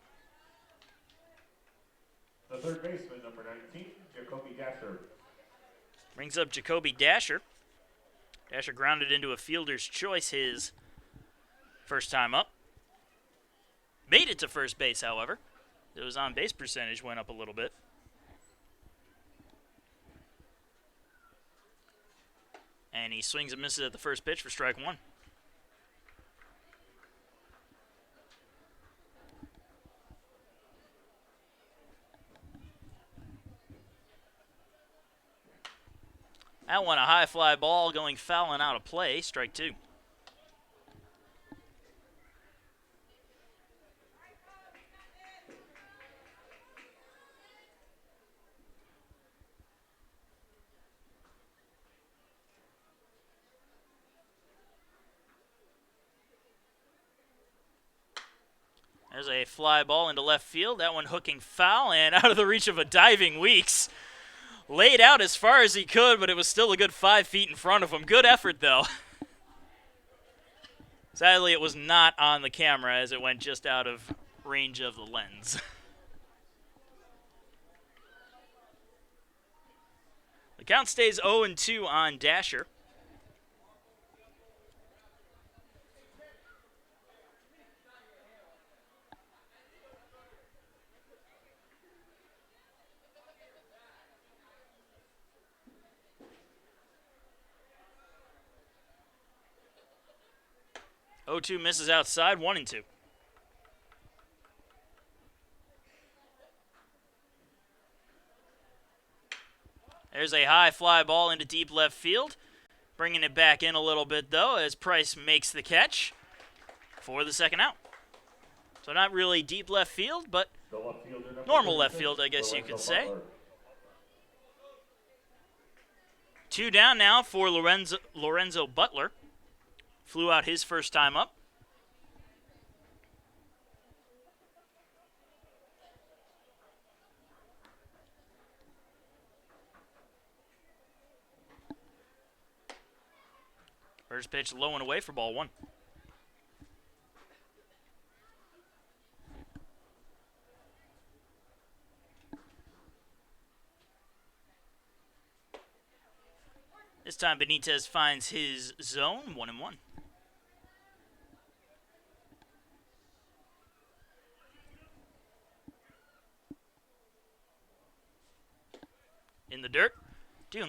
The third baseman, number 19, Jacoby Dasher. Brings up Jacoby Dasher. Dasher grounded into a fielder's choice his first time up. Made it to first base, however. His on-base percentage went up a little bit. And he swings and misses at the first pitch for strike one. That one, a high fly ball going foul and out of play, strike two. There's a fly ball into left field. That one hooking foul and out of the reach of a diving Weeks. Laid out as far as he could, but it was still a good 5 feet in front of him. Good effort, though. Sadly, it was not on the camera as it went just out of range of the lens. The count stays 0-2 on Dasher. O2 misses outside, 1-2. There's a high fly ball into deep left field. Bringing it back in a little bit, though, as Price makes the catch for the second out. So not really deep left field, but normal left field, I guess you could say. 2 down now for Lorenzo Butler. Flew out his first time up. First pitch low and away for ball 1. This time Benitez finds his zone, 1-1. In the dirt, 2-1.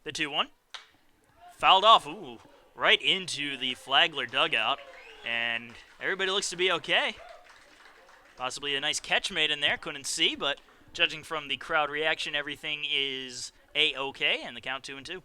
The 2-1. Fouled off, right into the Flagler dugout. And everybody looks to be okay. Possibly a nice catch made in there, couldn't see, but judging from the crowd reaction, everything is A-okay, and the count 2-2.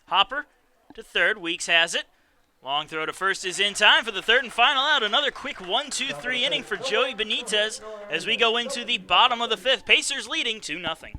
Hopper to third. Weeks has it. Long throw to first is in time for the third and final out. Another quick 1-2-3 inning for Joey Benitez as we go into the bottom of the 5th. Pacers leading 2-0.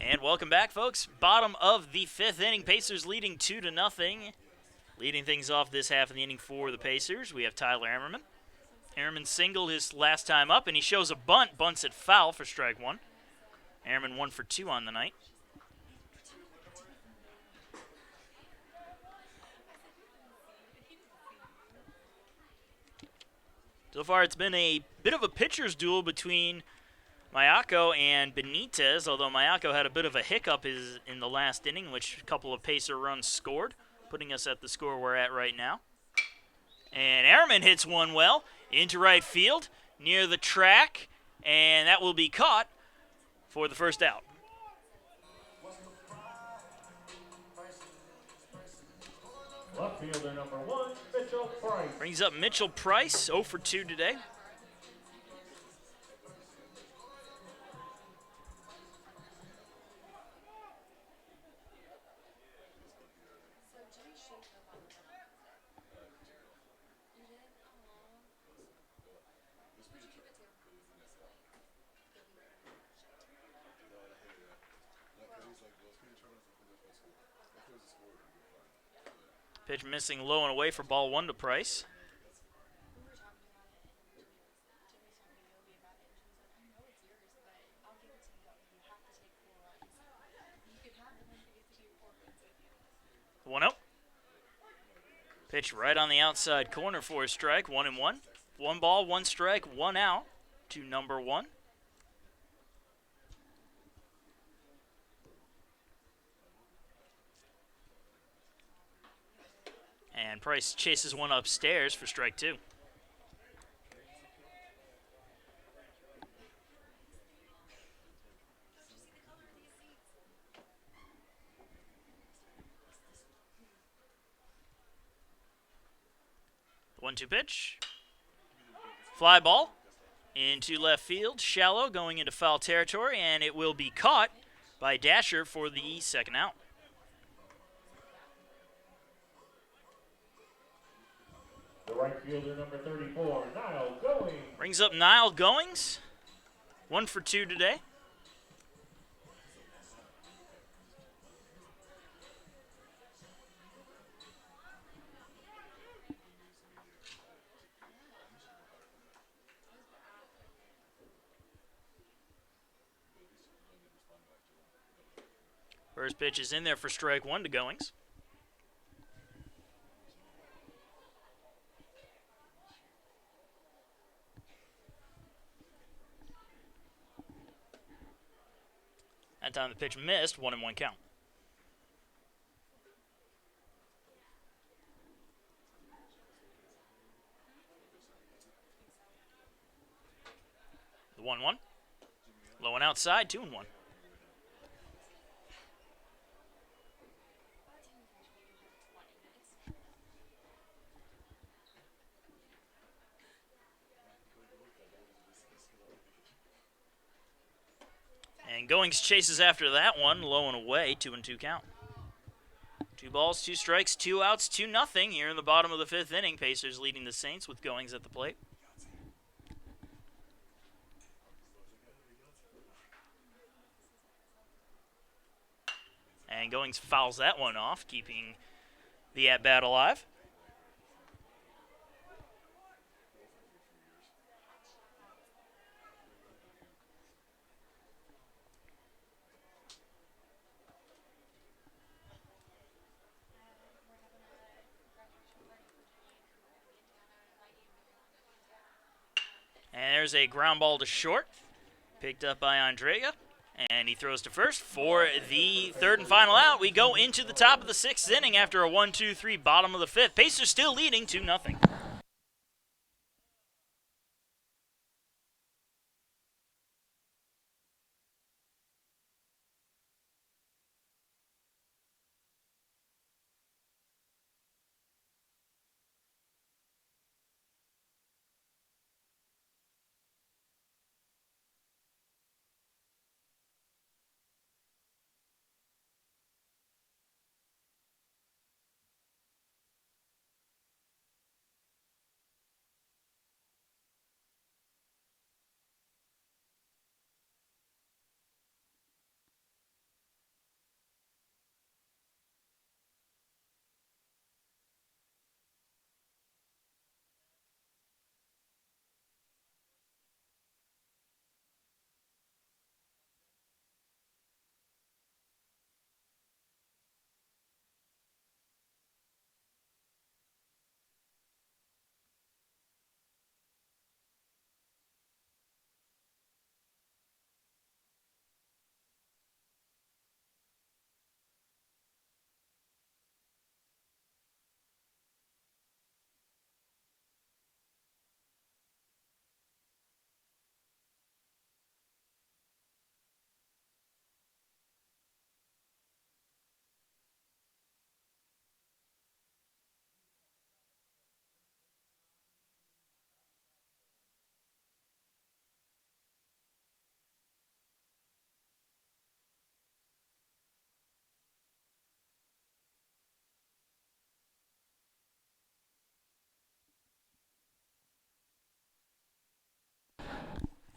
And welcome back, folks. Bottom of the 5th inning. Pacers leading 2-0. Leading things off this half of the inning for the Pacers, we have Tyler Ammerman. Ammerman singled his last time up, and he shows a bunt. Bunts it foul for strike 1. Ammerman 1 for 2 on the night. So far, it's been a bit of a pitcher's duel between Mayako and Benitez, although Mayako had a bit of a hiccup in the last inning, which a couple of pacer runs scored, putting us at the score we're at right now. And Ehrman hits one well into right field near the track, and that will be caught for the first out. Left fielder number 1, Mitchell Price. Brings up Mitchell Price, 0 for 2 today. Pitch missing low and away for ball 1 to Price. One out. Pitch right on the outside corner for a strike. 1-1. 1 ball, 1 strike, 1 out to number 1. And Price chases one upstairs for strike 2. The 1-2 pitch. Fly ball into left field. Shallow going into foul territory, and it will be caught by Dasher for the second out. The right fielder number 34, Niall Goings. Brings up Niall Goings. 1 for 2 today. First pitch is in there for strike 1 to Goings. That time the pitch missed, 1-1 count. The 1-1. Low and outside, 2-1. And Goings chases after that one, low and away, 2-2 count. 2 balls, 2 strikes, 2 outs, 2-0 here in the bottom of the 5th inning. Pacers leading the Saints with Goings at the plate. And Goings fouls that one off, keeping the at-bat alive. And there's a ground ball to short, picked up by Andrea, and he throws to first for the third and final out. We go into the top of the 6th inning after a 1-2-3 bottom of the 5th. Pacers still leading 2-0.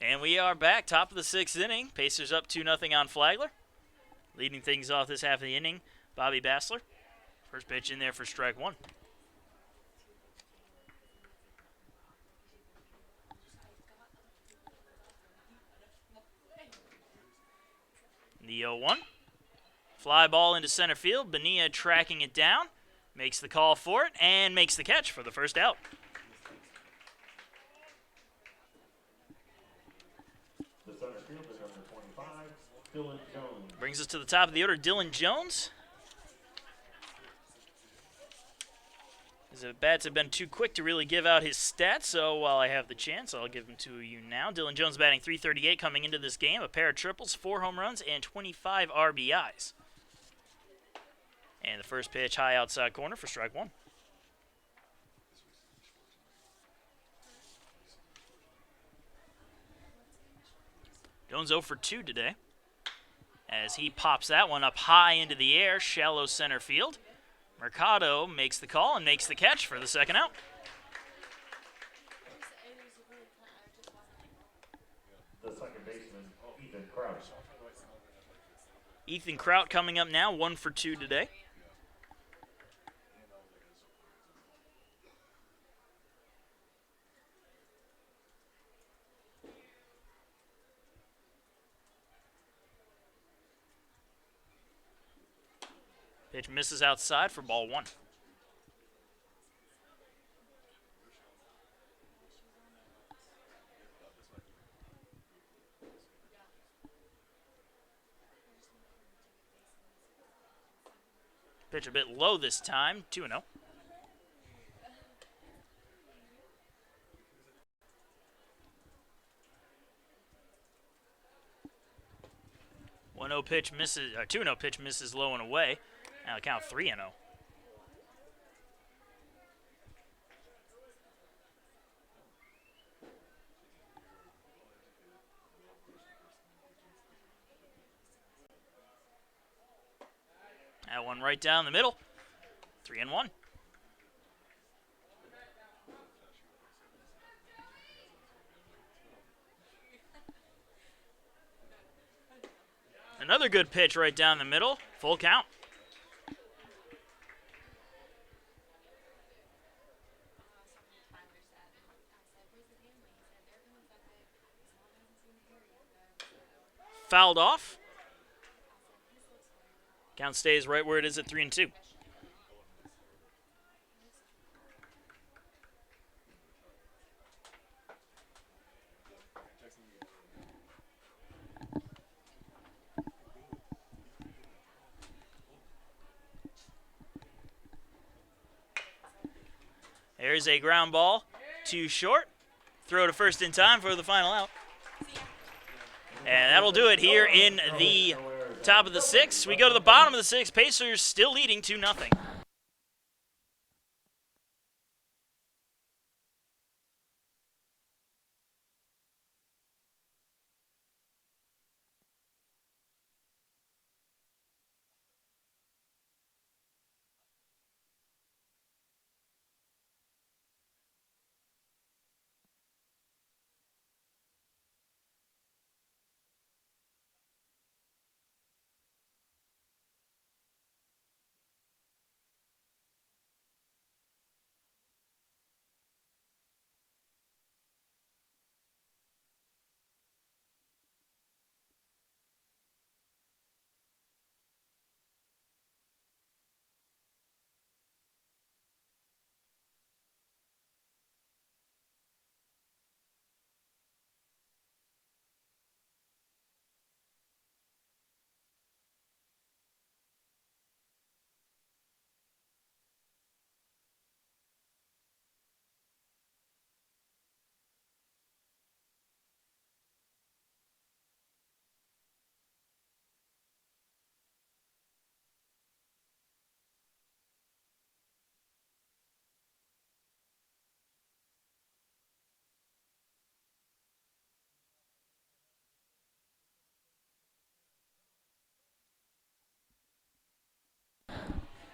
And we are back, top of the 6th inning. Pacers up 2-0 on Flagler. Leading things off this half of the inning, Bobby Bassler. First pitch in there for strike one. The 0-1. Fly ball into center field. Bonilla tracking it down. Makes the call for it and makes the catch for the first out. The center fielder, number 25, Dylan Jones. Brings us to the top of the order, Dylan Jones. The bats have been too quick to really give out his stats, so while I have the chance, I'll give them to you now. Dylan Jones batting .338 coming into this game, a pair of triples, 4 home runs, and 25 RBIs. And the first pitch, high outside corner for strike one. Jones 0 for 2 today, as he pops that one up high into the air, shallow center field. Mercado makes the call and makes the catch for the second out. The second baseman, Ethan Kraut. Ethan Kraut coming up now, 1 for 2 today. Pitch misses outside for ball one. Pitch a bit low this time, 2-0. Pitch misses, 2-0 pitch misses low and away. Now the count 3-0. That one right down the middle. 3-1. Another good pitch right down the middle. Full count. Fouled off. Count stays right where it is at 3-2. There's a ground ball, too short. Throw to first in time for the final out. And that'll do it here in the top of the 6th. We go to the bottom of the 6th. Pacers still leading 2-0.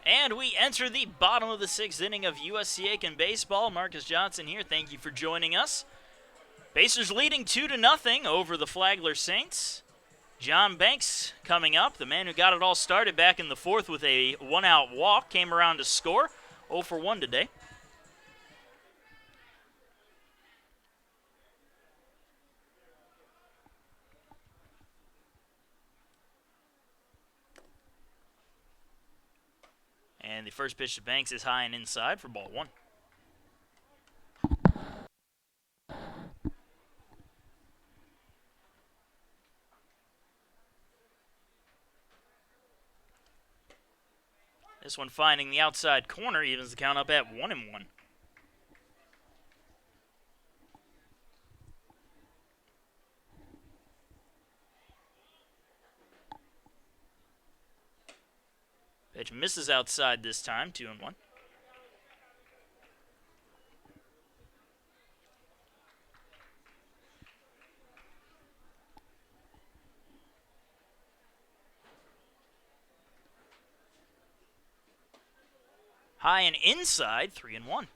And we enter the bottom of the 6th inning of USC Aiken baseball. Marcus Johnson here. Thank you for joining us. Pacers leading 2-0 over the Flagler Saints. John Banks coming up, the man who got it all started back in the fourth with a one-out walk, came around to score. 0 for 1 today. And the first pitch to Banks is high and inside for ball 1. This one finding the outside corner, evens the count up at 1-1. Pitch misses outside this time, 2-1. High and inside, 3-1.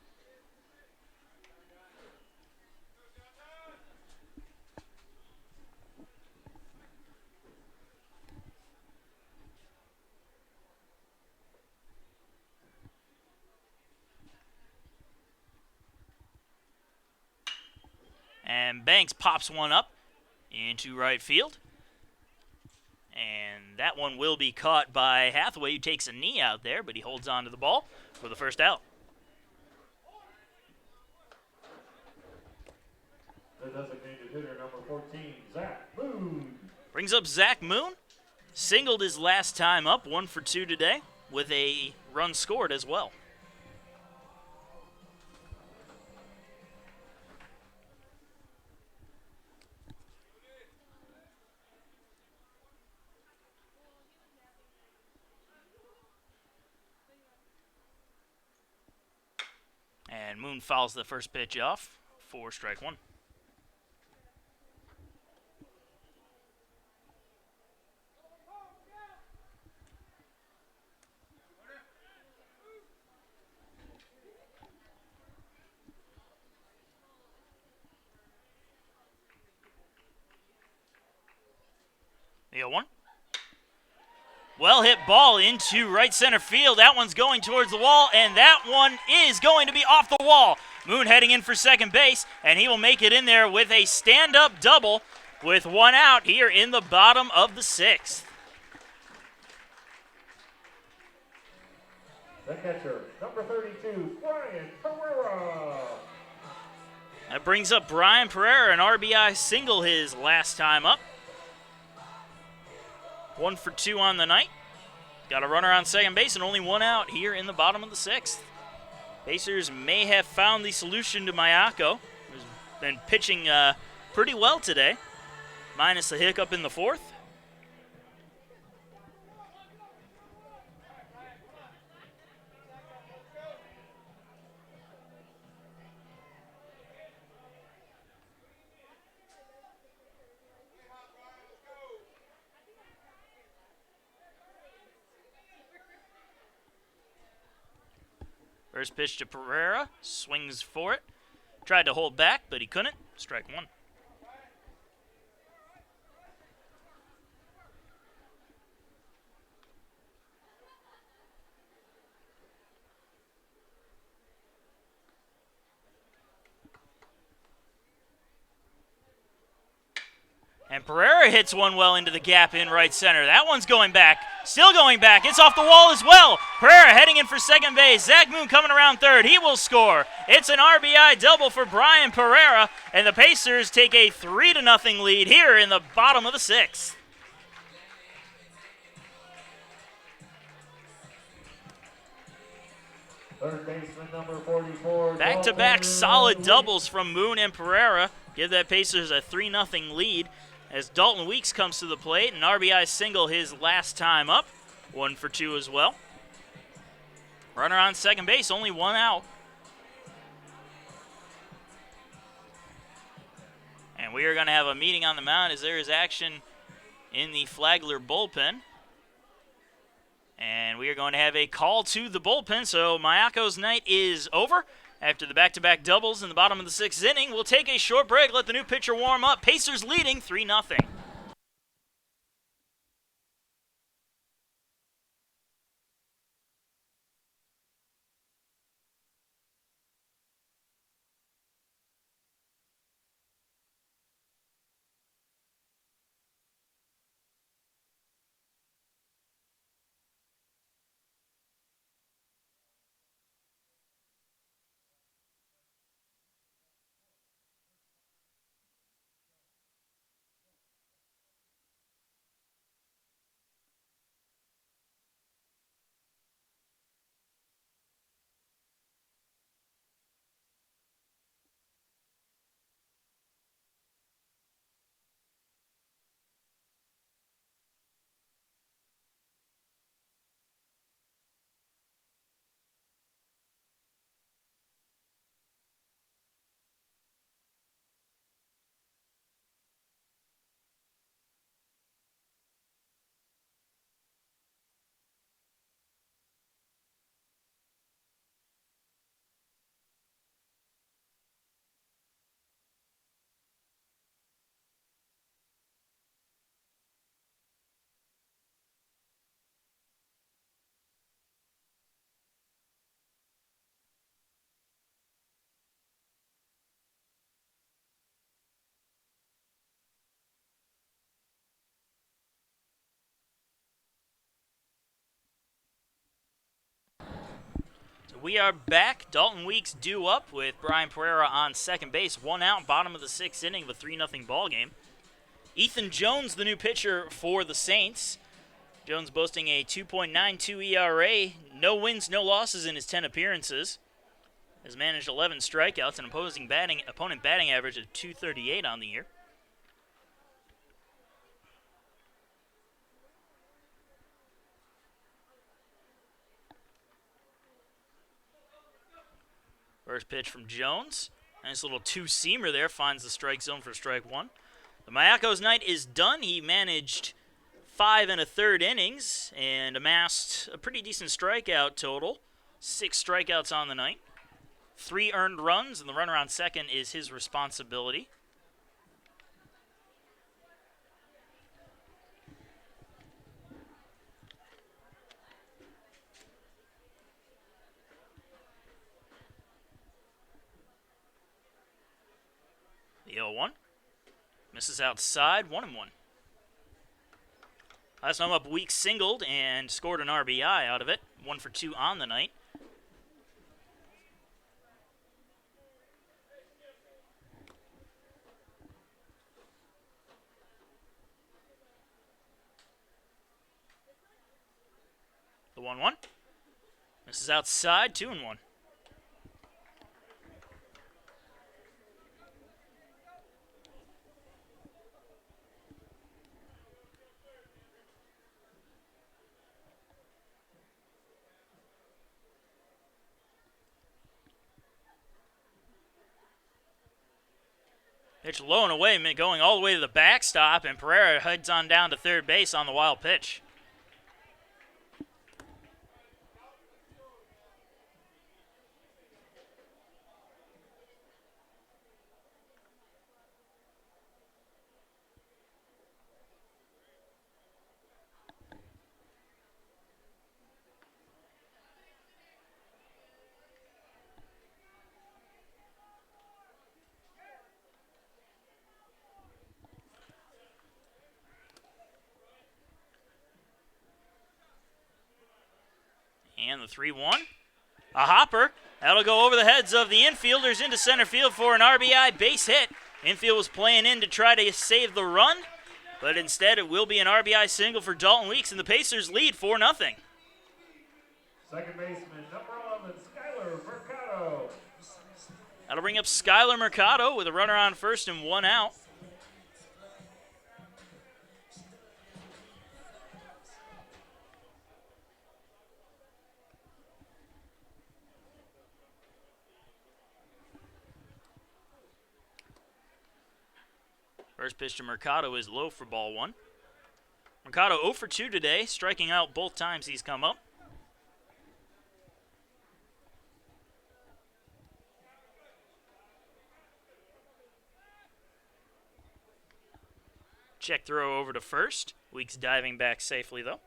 And Banks pops one up into right field. And that one will be caught by Hathaway, who takes a knee out there, but he holds on to the ball for the first out. The designated hitter, number 14, Zach Moon. Brings up Zach Moon. Singled his last time up, 1 for 2 today, with a run scored as well. And Moon fouls the first pitch off for strike 1. The 0-1. Well hit ball into right center field. That one's going towards the wall, and that one is going to be off the wall. Moon heading in for second base, and he will make it in there with a stand-up double with 1 out here in the bottom of the 6th. The catcher, number 32, Brian Pereira. That brings up Brian Pereira, an RBI single his last time up. 1 for 2 on the night. Got a runner on second base and only 1 out here in the bottom of the 6th. Pacers may have found the solution to Mayako, who's been pitching pretty well today, minus the hiccup in the 4th. First pitch to Pereira, swings for it. Tried to hold back, but he couldn't. Strike 1. And Pereira hits one well into the gap in right center. That one's going back. Still going back. It's off the wall as well. Pereira heading in for second base. Zach Moon coming around third. He will score. It's an RBI double for Brian Pereira, and the Pacers take a 3-0 lead here in the bottom of the 6th. Third baseman, number 44. Back-to-back solid doubles from Moon and Pereira give that Pacers a 3-0 lead as Dalton Weeks comes to the plate. An RBI single his last time up. 1 for 2 as well. Runner on second base, only 1 out. And we are going to have a meeting on the mound as there is action in the Flagler bullpen. And we are going to have a call to the bullpen. So Mayako's night is over, After the back-to-back doubles in the bottom of the 6th inning, we'll take a short break, let the new pitcher warm up. Pacers leading 3-0. We are back. Dalton Weeks due up with Brian Pereira on second base. 1 out, bottom of the 6th inning of a 3-0 ball game. Ethan Jones, the new pitcher for the Saints. Jones boasting a 2.92 ERA, no wins, no losses in his 10 appearances. Has managed 11 strikeouts, an opponent batting average of .238 on the year. First pitch from Jones. Nice little two-seamer there. Finds the strike zone for strike one. The Mayako's night is done. He managed 5 1/3 innings and amassed a pretty decent strikeout total. 6 strikeouts on the night. 3 earned runs, and the runner on second is his responsibility. The 0-1. Misses outside, 1-1. Last time up, Weeks singled and scored an RBI out of it. 1 for 2 on the night. The 1-1. Misses outside, 2-1. Pitch low and away, going all the way to the backstop, and Pereira heads on down to third base on the wild pitch. And the 3-1. A hopper. That'll go over the heads of the infielders into center field for an RBI base hit. Infield was playing in to try to save the run, but instead it will be an RBI single for Dalton Weeks, and the Pacers lead 4-0. Second baseman, number 11, Skyler Mercado. That'll bring up Skyler Mercado with a runner on first and 1 out. First pitch to Mercado is low for ball 1. Mercado 0 for 2 today, striking out both times he's come up. Check throw over to first. Weeks diving back safely, though.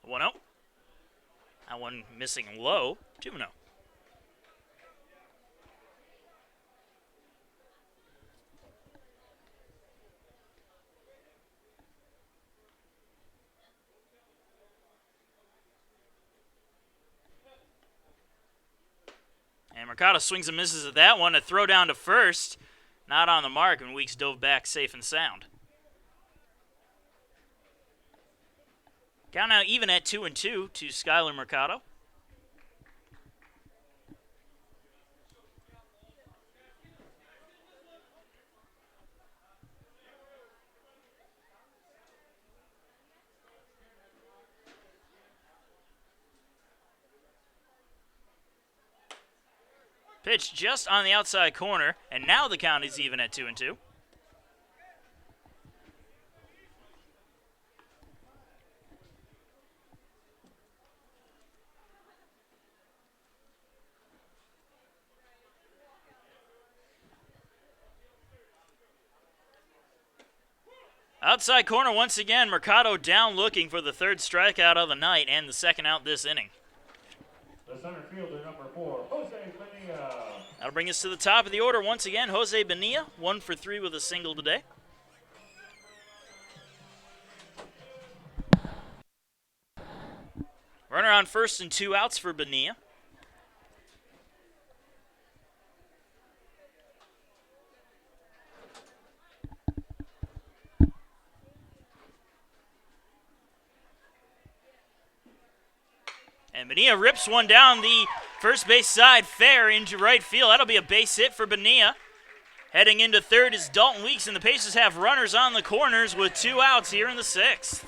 One out. That one missing low. 2-0. And Mercado swings and misses at that one. A throw down to first. Not on the mark, and Weeks dove back safe and sound. Count now even at 2-2 to Skylar Mercado. Pitch just on the outside corner, and now the count is even at 2-2. Outside corner once again, Mercado down looking for the third strikeout of the night and the second out this inning. The center fielder, number 4, Jose Bonilla. That'll bring us to the top of the order once again. Jose Bonilla, 1 for 3 with a single today. Runner on first and 2 outs for Bonilla. And Bonilla rips one down the first base side, fair into right field. That'll be a base hit for Bonilla. Heading into third is Dalton Weeks, and the Pacers have runners on the corners with 2 outs here in the 6th.